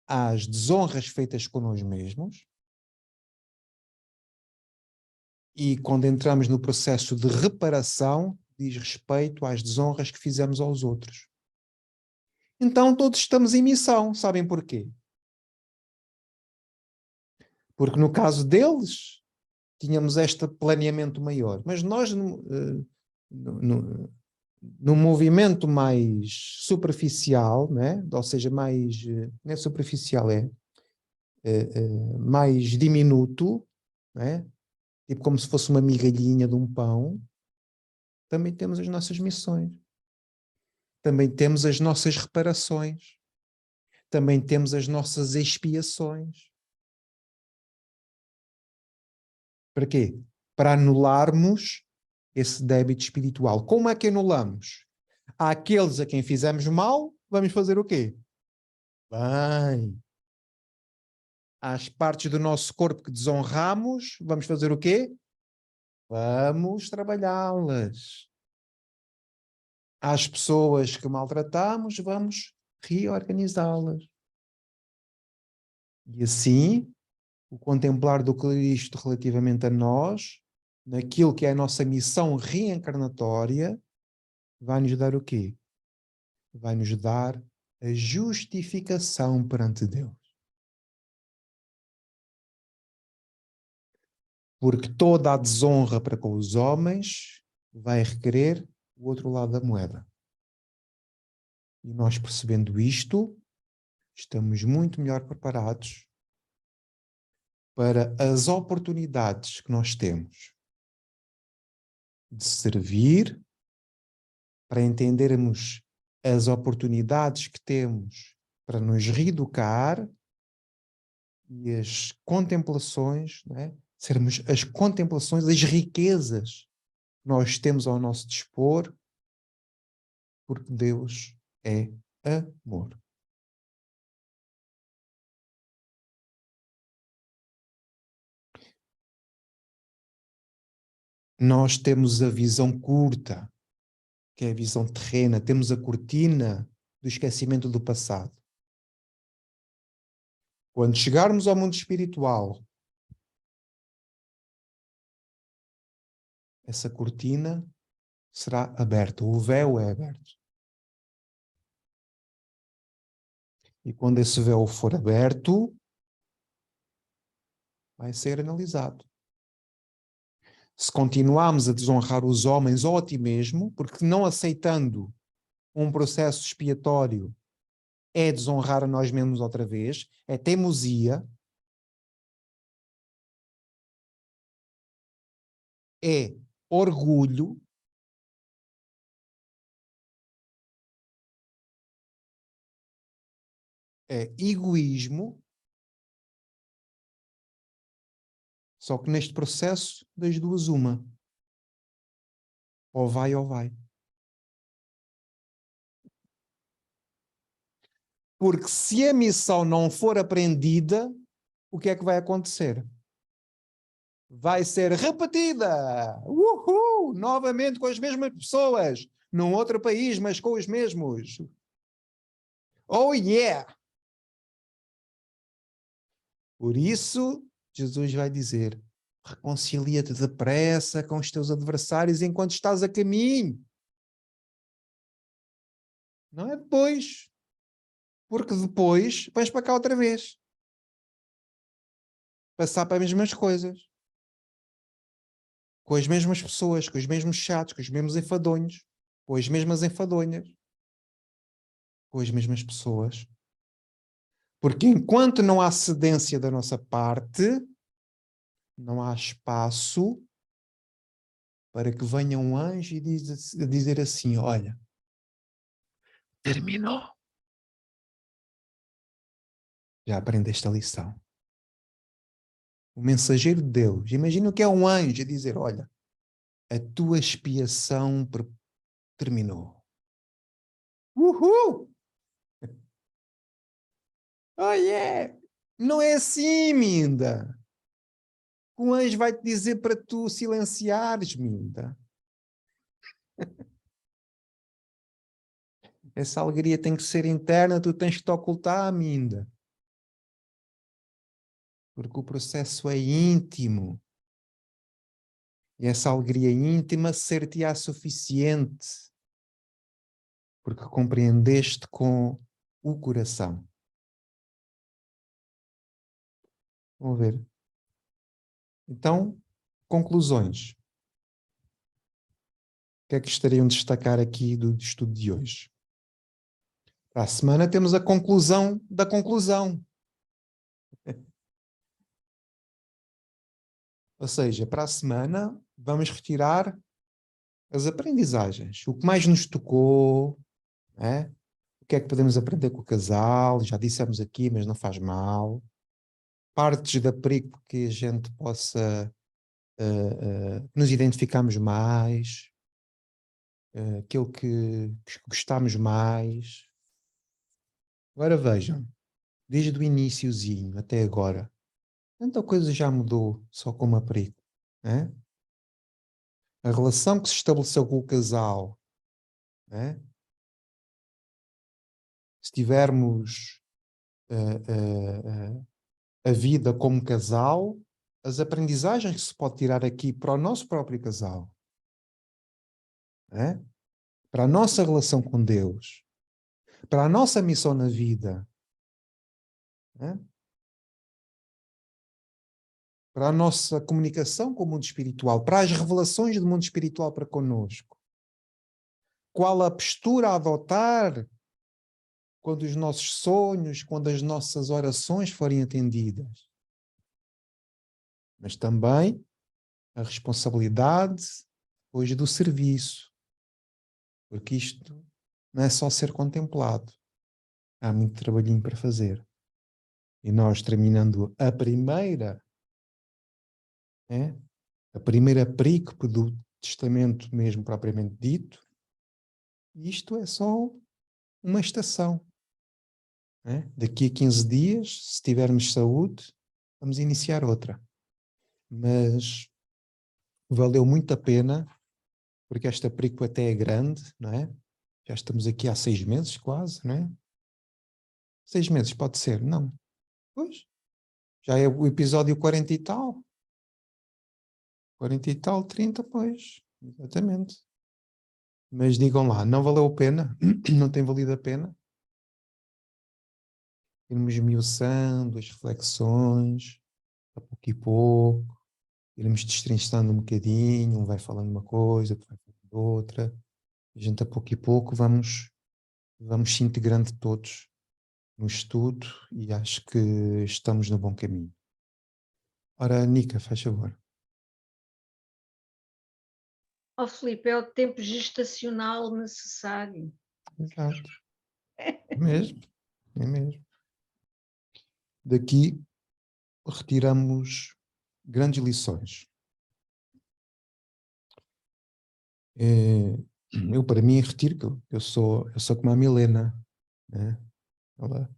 às desonras feitas com nós mesmos. E quando entramos no processo de reparação, diz respeito às desonras que fizemos aos outros. Então todos estamos em missão, sabem porquê? Porque no caso deles, tínhamos este planeamento maior. Mas nós, num movimento mais superficial, né? Ou seja, mais, não é superficial, mais diminuto, né? Tipo como se fosse uma migalhinha de um pão, também temos as nossas missões. Também temos as nossas reparações. Também temos as nossas expiações. Para quê? Para anularmos esse débito espiritual. Como é que anulamos? Àqueles a quem fizemos mal, vamos fazer o quê? Bem. Às partes do nosso corpo que desonramos, vamos fazer o quê? Vamos trabalhá-las. Às pessoas que maltratamos, vamos reorganizá-las. E assim, o contemplar do Cristo relativamente a nós, naquilo que é a nossa missão reencarnatória, vai-nos dar o quê? Vai-nos dar a justificação perante Deus. Porque toda a desonra para com os homens vai requerer o outro lado da moeda. E nós, percebendo isto, estamos muito melhor preparados para as oportunidades que nós temos de servir, para entendermos as oportunidades que temos para nos reeducar e as contemplações, não é? Sermos as contemplações, as riquezas que nós temos ao nosso dispor, porque Deus é amor. Nós temos a visão curta, que é a visão terrena, temos a cortina do esquecimento do passado. Quando chegarmos ao mundo espiritual, essa cortina será aberta, o véu é aberto. E quando esse véu for aberto, vai ser analisado. Se continuarmos a desonrar os homens ou a ti mesmo, porque não aceitando um processo expiatório é desonrar a nós mesmos outra vez, é teimosia, é orgulho, é egoísmo, só que neste processo das duas uma. Ou vai ou vai. Porque se a missão não for aprendida, o que é que vai acontecer? Vai ser repetida! Uhul! Novamente com as mesmas pessoas, num outro país, mas com os mesmos. Oh yeah! Por isso, Jesus vai dizer, reconcilia-te depressa com os teus adversários enquanto estás a caminho. Não é depois. Porque depois vais para cá outra vez. Passar para as mesmas coisas. Com as mesmas pessoas, com os mesmos chatos, com os mesmos enfadonhos, com as mesmas enfadonhas, com as mesmas pessoas. Porque enquanto não há cedência da nossa parte, não há espaço para que venha um anjo e dizer assim, olha, terminou. Já aprendeste a lição. O mensageiro de Deus, imagina o que é um anjo a dizer, olha, a tua expiação terminou. Uhul! Oh yeah! Não é assim, Minda. O anjo vai te dizer para tu silenciares, Minda. Essa alegria tem que ser interna, tu tens que te ocultar, Minda. Porque o processo é íntimo. E essa alegria íntima ser-te-á suficiente. Porque compreendeste com o coração. Vamos ver. Então, conclusões. O que é que gostariam de destacar aqui do estudo de hoje? Para a semana temos a conclusão da conclusão. Ou seja, para a semana vamos retirar as aprendizagens. O que mais nos tocou, né? O que é que podemos aprender com o casal? Já dissemos aqui, mas não faz mal. Partes da perigo que a gente possa nos identificarmos mais, aquilo que gostamos mais. Agora vejam, desde o iniciozinho até agora, tanta coisa já mudou só com uma perigo, né? A relação que se estabeleceu com o casal, né? Se tivermos a vida como casal, as aprendizagens que se pode tirar aqui para o nosso próprio casal, né? Para a nossa relação com Deus, para a nossa missão na vida, né? Para a nossa comunicação com o mundo espiritual, para as revelações do mundo espiritual para connosco. Qual a postura a adotar quando os nossos sonhos, quando as nossas orações forem atendidas. Mas também a responsabilidade hoje do serviço. Porque isto não é só ser contemplado. Há muito trabalhinho para fazer. E nós, terminando a primeira perícope do testamento mesmo propriamente dito, isto é só uma estação. Daqui a 15 dias, se tivermos saúde, vamos iniciar outra. Mas valeu muito a pena, porque esta perícope até é grande, não é? Já estamos aqui há 6 meses quase, não é? 6 meses pode ser? Não. Pois. Já é o episódio 40 e tal. 40 e tal, 30, pois. Exatamente. Mas digam lá, não valeu a pena? Não tem valido a pena? Irmos esmiuçando as reflexões, a pouco e pouco, irmos destrinchando um bocadinho, um vai falando uma coisa, outro vai falando outra. A gente a pouco e pouco vamos se integrando todos no estudo e acho que estamos no bom caminho. Ora, Nica, faz favor. Oh, Filipe, é o tempo gestacional necessário. Exato. É mesmo, é mesmo. Daqui retiramos grandes lições. Eu, para mim, retiro que eu sou como a Milena, né? Ela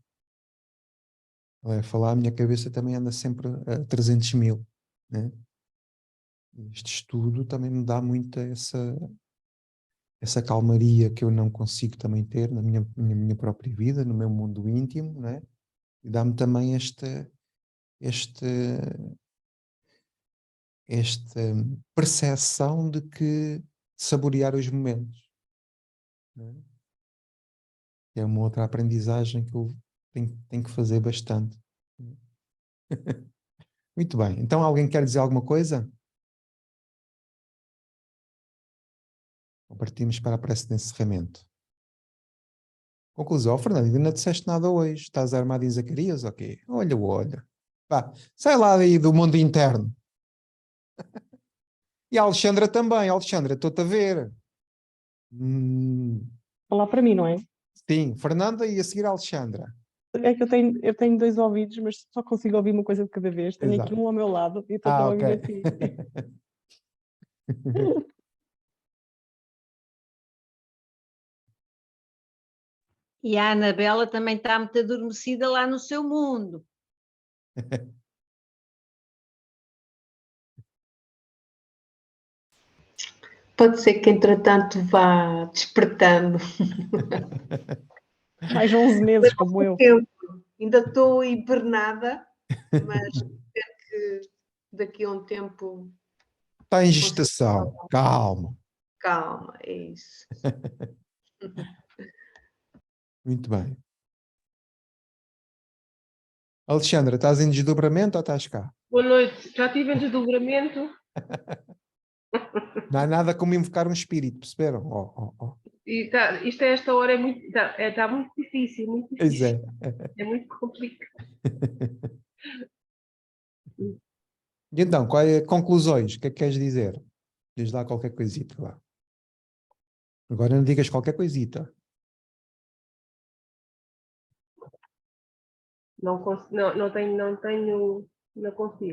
vai falar, a minha cabeça também anda sempre a 300 mil, né? Este estudo também me dá muito essa calmaria que eu não consigo também ter na minha própria vida, no meu mundo íntimo, não é? E dá-me também esta percepção de que saborear os momentos, não é? É uma outra aprendizagem que eu tenho que fazer bastante. Muito bem. Então, alguém quer dizer alguma coisa? Ou partimos para a prece de encerramento? Conclusão, Fernando, ainda não disseste nada hoje. Estás armado em Zacarias? Ok. Olha. Vá, sai lá daí do mundo interno. E a Alexandra também. Alexandra, estou-te a ver. Falar para mim, não é? Sim, Fernanda e a seguir a Alexandra. É que eu tenho 2 ouvidos, mas só consigo ouvir uma coisa de cada vez. Tenho aqui Exato. um ao meu lado e estou a Ok. ouvir assim. E a Anabela também está muito adormecida lá no seu mundo. Pode ser que, entretanto, vá despertando. Mais 11 meses, como eu. Ainda estou hibernada, mas espero que daqui a um tempo. Está em gestação. Calma. Calma, é isso. Muito bem. Alexandra, estás em desdobramento ou estás cá? Boa noite. Já estive em desdobramento Não há nada como invocar um espírito, perceberam? e isto a esta hora está muito difícil, muito Pois difícil. é. É muito complicado. E então, conclusões? O que é que queres dizer? Diz lá qualquer coisita lá. Agora não digas qualquer coisita. Não consigo.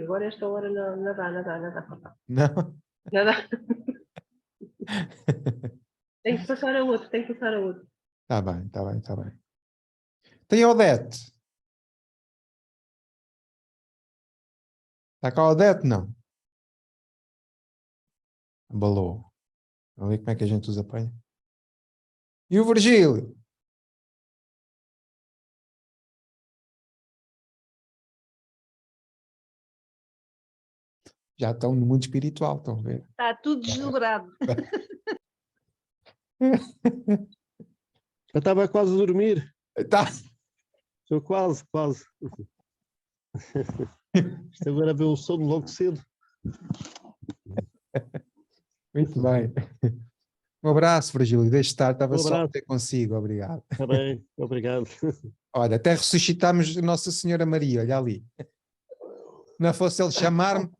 Agora esta hora não dá. Não? Não dá. Tenho que passar a outro. Está bem. Tem a Odete. Está cá a Odete? Não. Abalou. Vamos ver como é que a gente os apanha. E o Virgílio? Já estão no mundo espiritual, estão a ver? Está tudo desdobrado. Eu estava quase a dormir. Tá. Estou quase. Isto agora é ver o sono logo cedo. Muito bem. Um abraço, Virgílio. Deixe estar, estava só a abraço. ter consigo. Obrigado. Está bem, obrigado. Olha, até ressuscitámos Nossa Senhora Maria, olha ali. Não fosse ele chamar-me.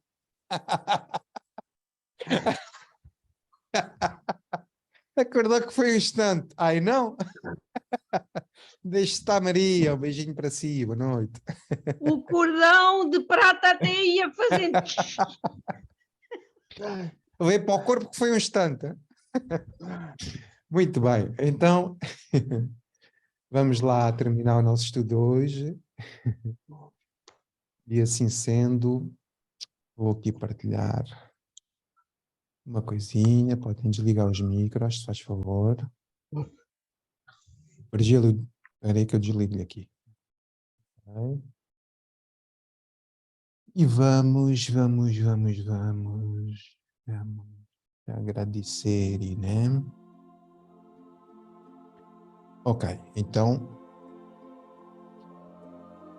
Acordou que foi um instante. Ai, não? Deixe estar, Maria. Um beijinho para si. Boa noite. O cordão de prata até ia fazendo. Veio para o corpo que foi um instante. Muito bem. Então, vamos lá terminar o nosso estudo hoje. E assim sendo, vou aqui partilhar uma coisinha. Podem desligar os micros, se faz favor. Virgílio, espera aí que eu desligo-lhe aqui. Okay. E vamos agradecer, né? Ok, então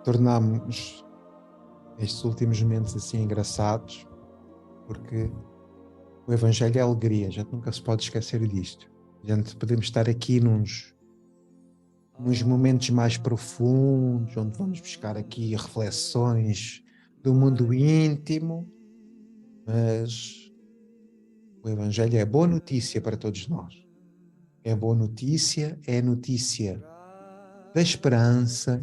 tornamos estes últimos momentos assim engraçados, porque o Evangelho é alegria, a gente nunca se pode esquecer disto. A gente podemos estar aqui nos momentos mais profundos, onde vamos buscar aqui reflexões do mundo íntimo, mas o Evangelho é boa notícia para todos nós. É boa notícia, é notícia da esperança,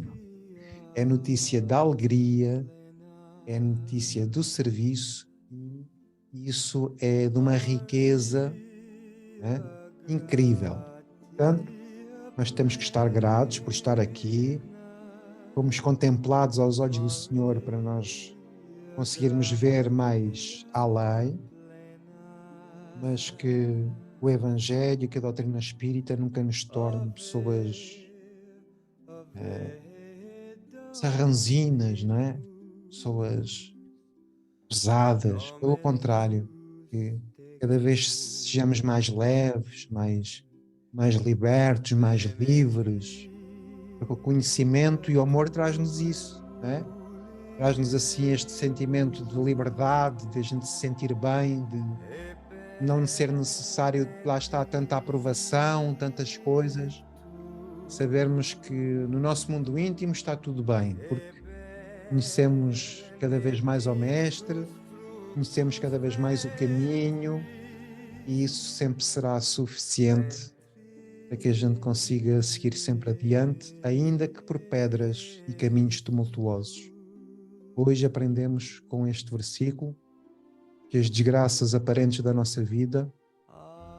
é notícia da alegria, é notícia do serviço, e isso é de uma riqueza, né, incrível. Portanto, nós temos que estar gratos por estar aqui, fomos contemplados aos olhos do Senhor para nós conseguirmos ver mais além, mas que o Evangelho, que a doutrina espírita nunca nos torne pessoas sarranzinas, não é? Pessoas pesadas. Pelo contrário, que cada vez sejamos mais leves, mais libertos, mais livres. Porque o conhecimento e o amor traz-nos isso, não é? Traz-nos assim este sentimento de liberdade, de a gente se sentir bem, de não ser necessário, lá está, tanta aprovação, tantas coisas. Sabermos que no nosso mundo íntimo está tudo bem, porque conhecemos cada vez mais ao Mestre, conhecemos cada vez mais o caminho, e isso sempre será suficiente para que a gente consiga seguir sempre adiante, ainda que por pedras e caminhos tumultuosos. Hoje aprendemos com este versículo que as desgraças aparentes da nossa vida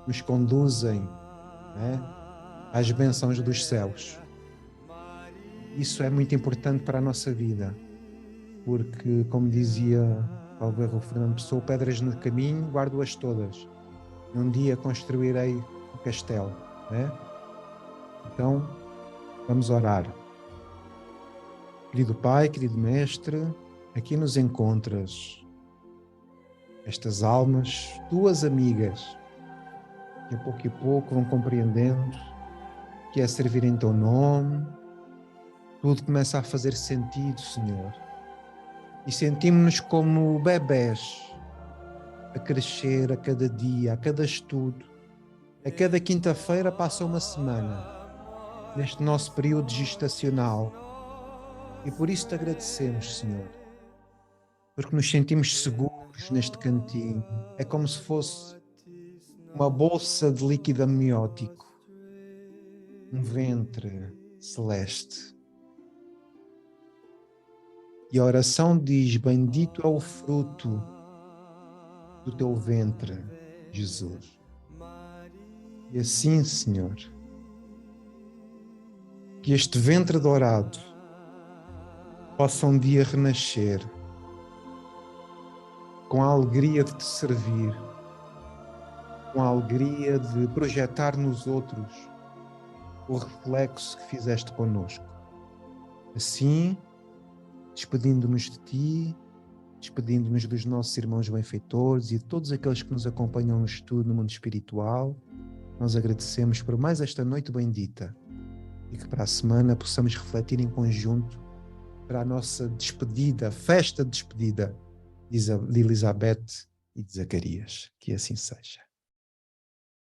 nos conduzem, né, às bênçãos dos céus. Isso é muito importante para a nossa vida, porque, como dizia talvez o Fernando Pessoa, pedras no caminho, guardo-as todas. Um dia construirei o castelo, né? Então, vamos orar. Querido Pai, querido Mestre, aqui nos encontras estas almas, tuas amigas, que a pouco vão compreendendo que é servir em teu nome. Tudo começa a fazer sentido, Senhor. E sentimos-nos como bebés a crescer a cada dia, a cada estudo. A cada quinta-feira passa uma semana neste nosso período gestacional. E por isso te agradecemos, Senhor, porque nos sentimos seguros neste cantinho. É como se fosse uma bolsa de líquido amniótico, um ventre celeste. E a oração diz: bendito é o fruto do teu ventre, Jesus. E assim, Senhor, que este ventre dourado possa um dia renascer com a alegria de te servir, com a alegria de projetar nos outros o reflexo que fizeste connosco. Assim, despedindo-nos de ti, despedindo-nos dos nossos irmãos benfeitores e de todos aqueles que nos acompanham no estudo no mundo espiritual, nós agradecemos por mais esta noite bendita e que para a semana possamos refletir em conjunto para a nossa despedida, festa de despedida de Elizabeth e de Zacarias. Que assim seja.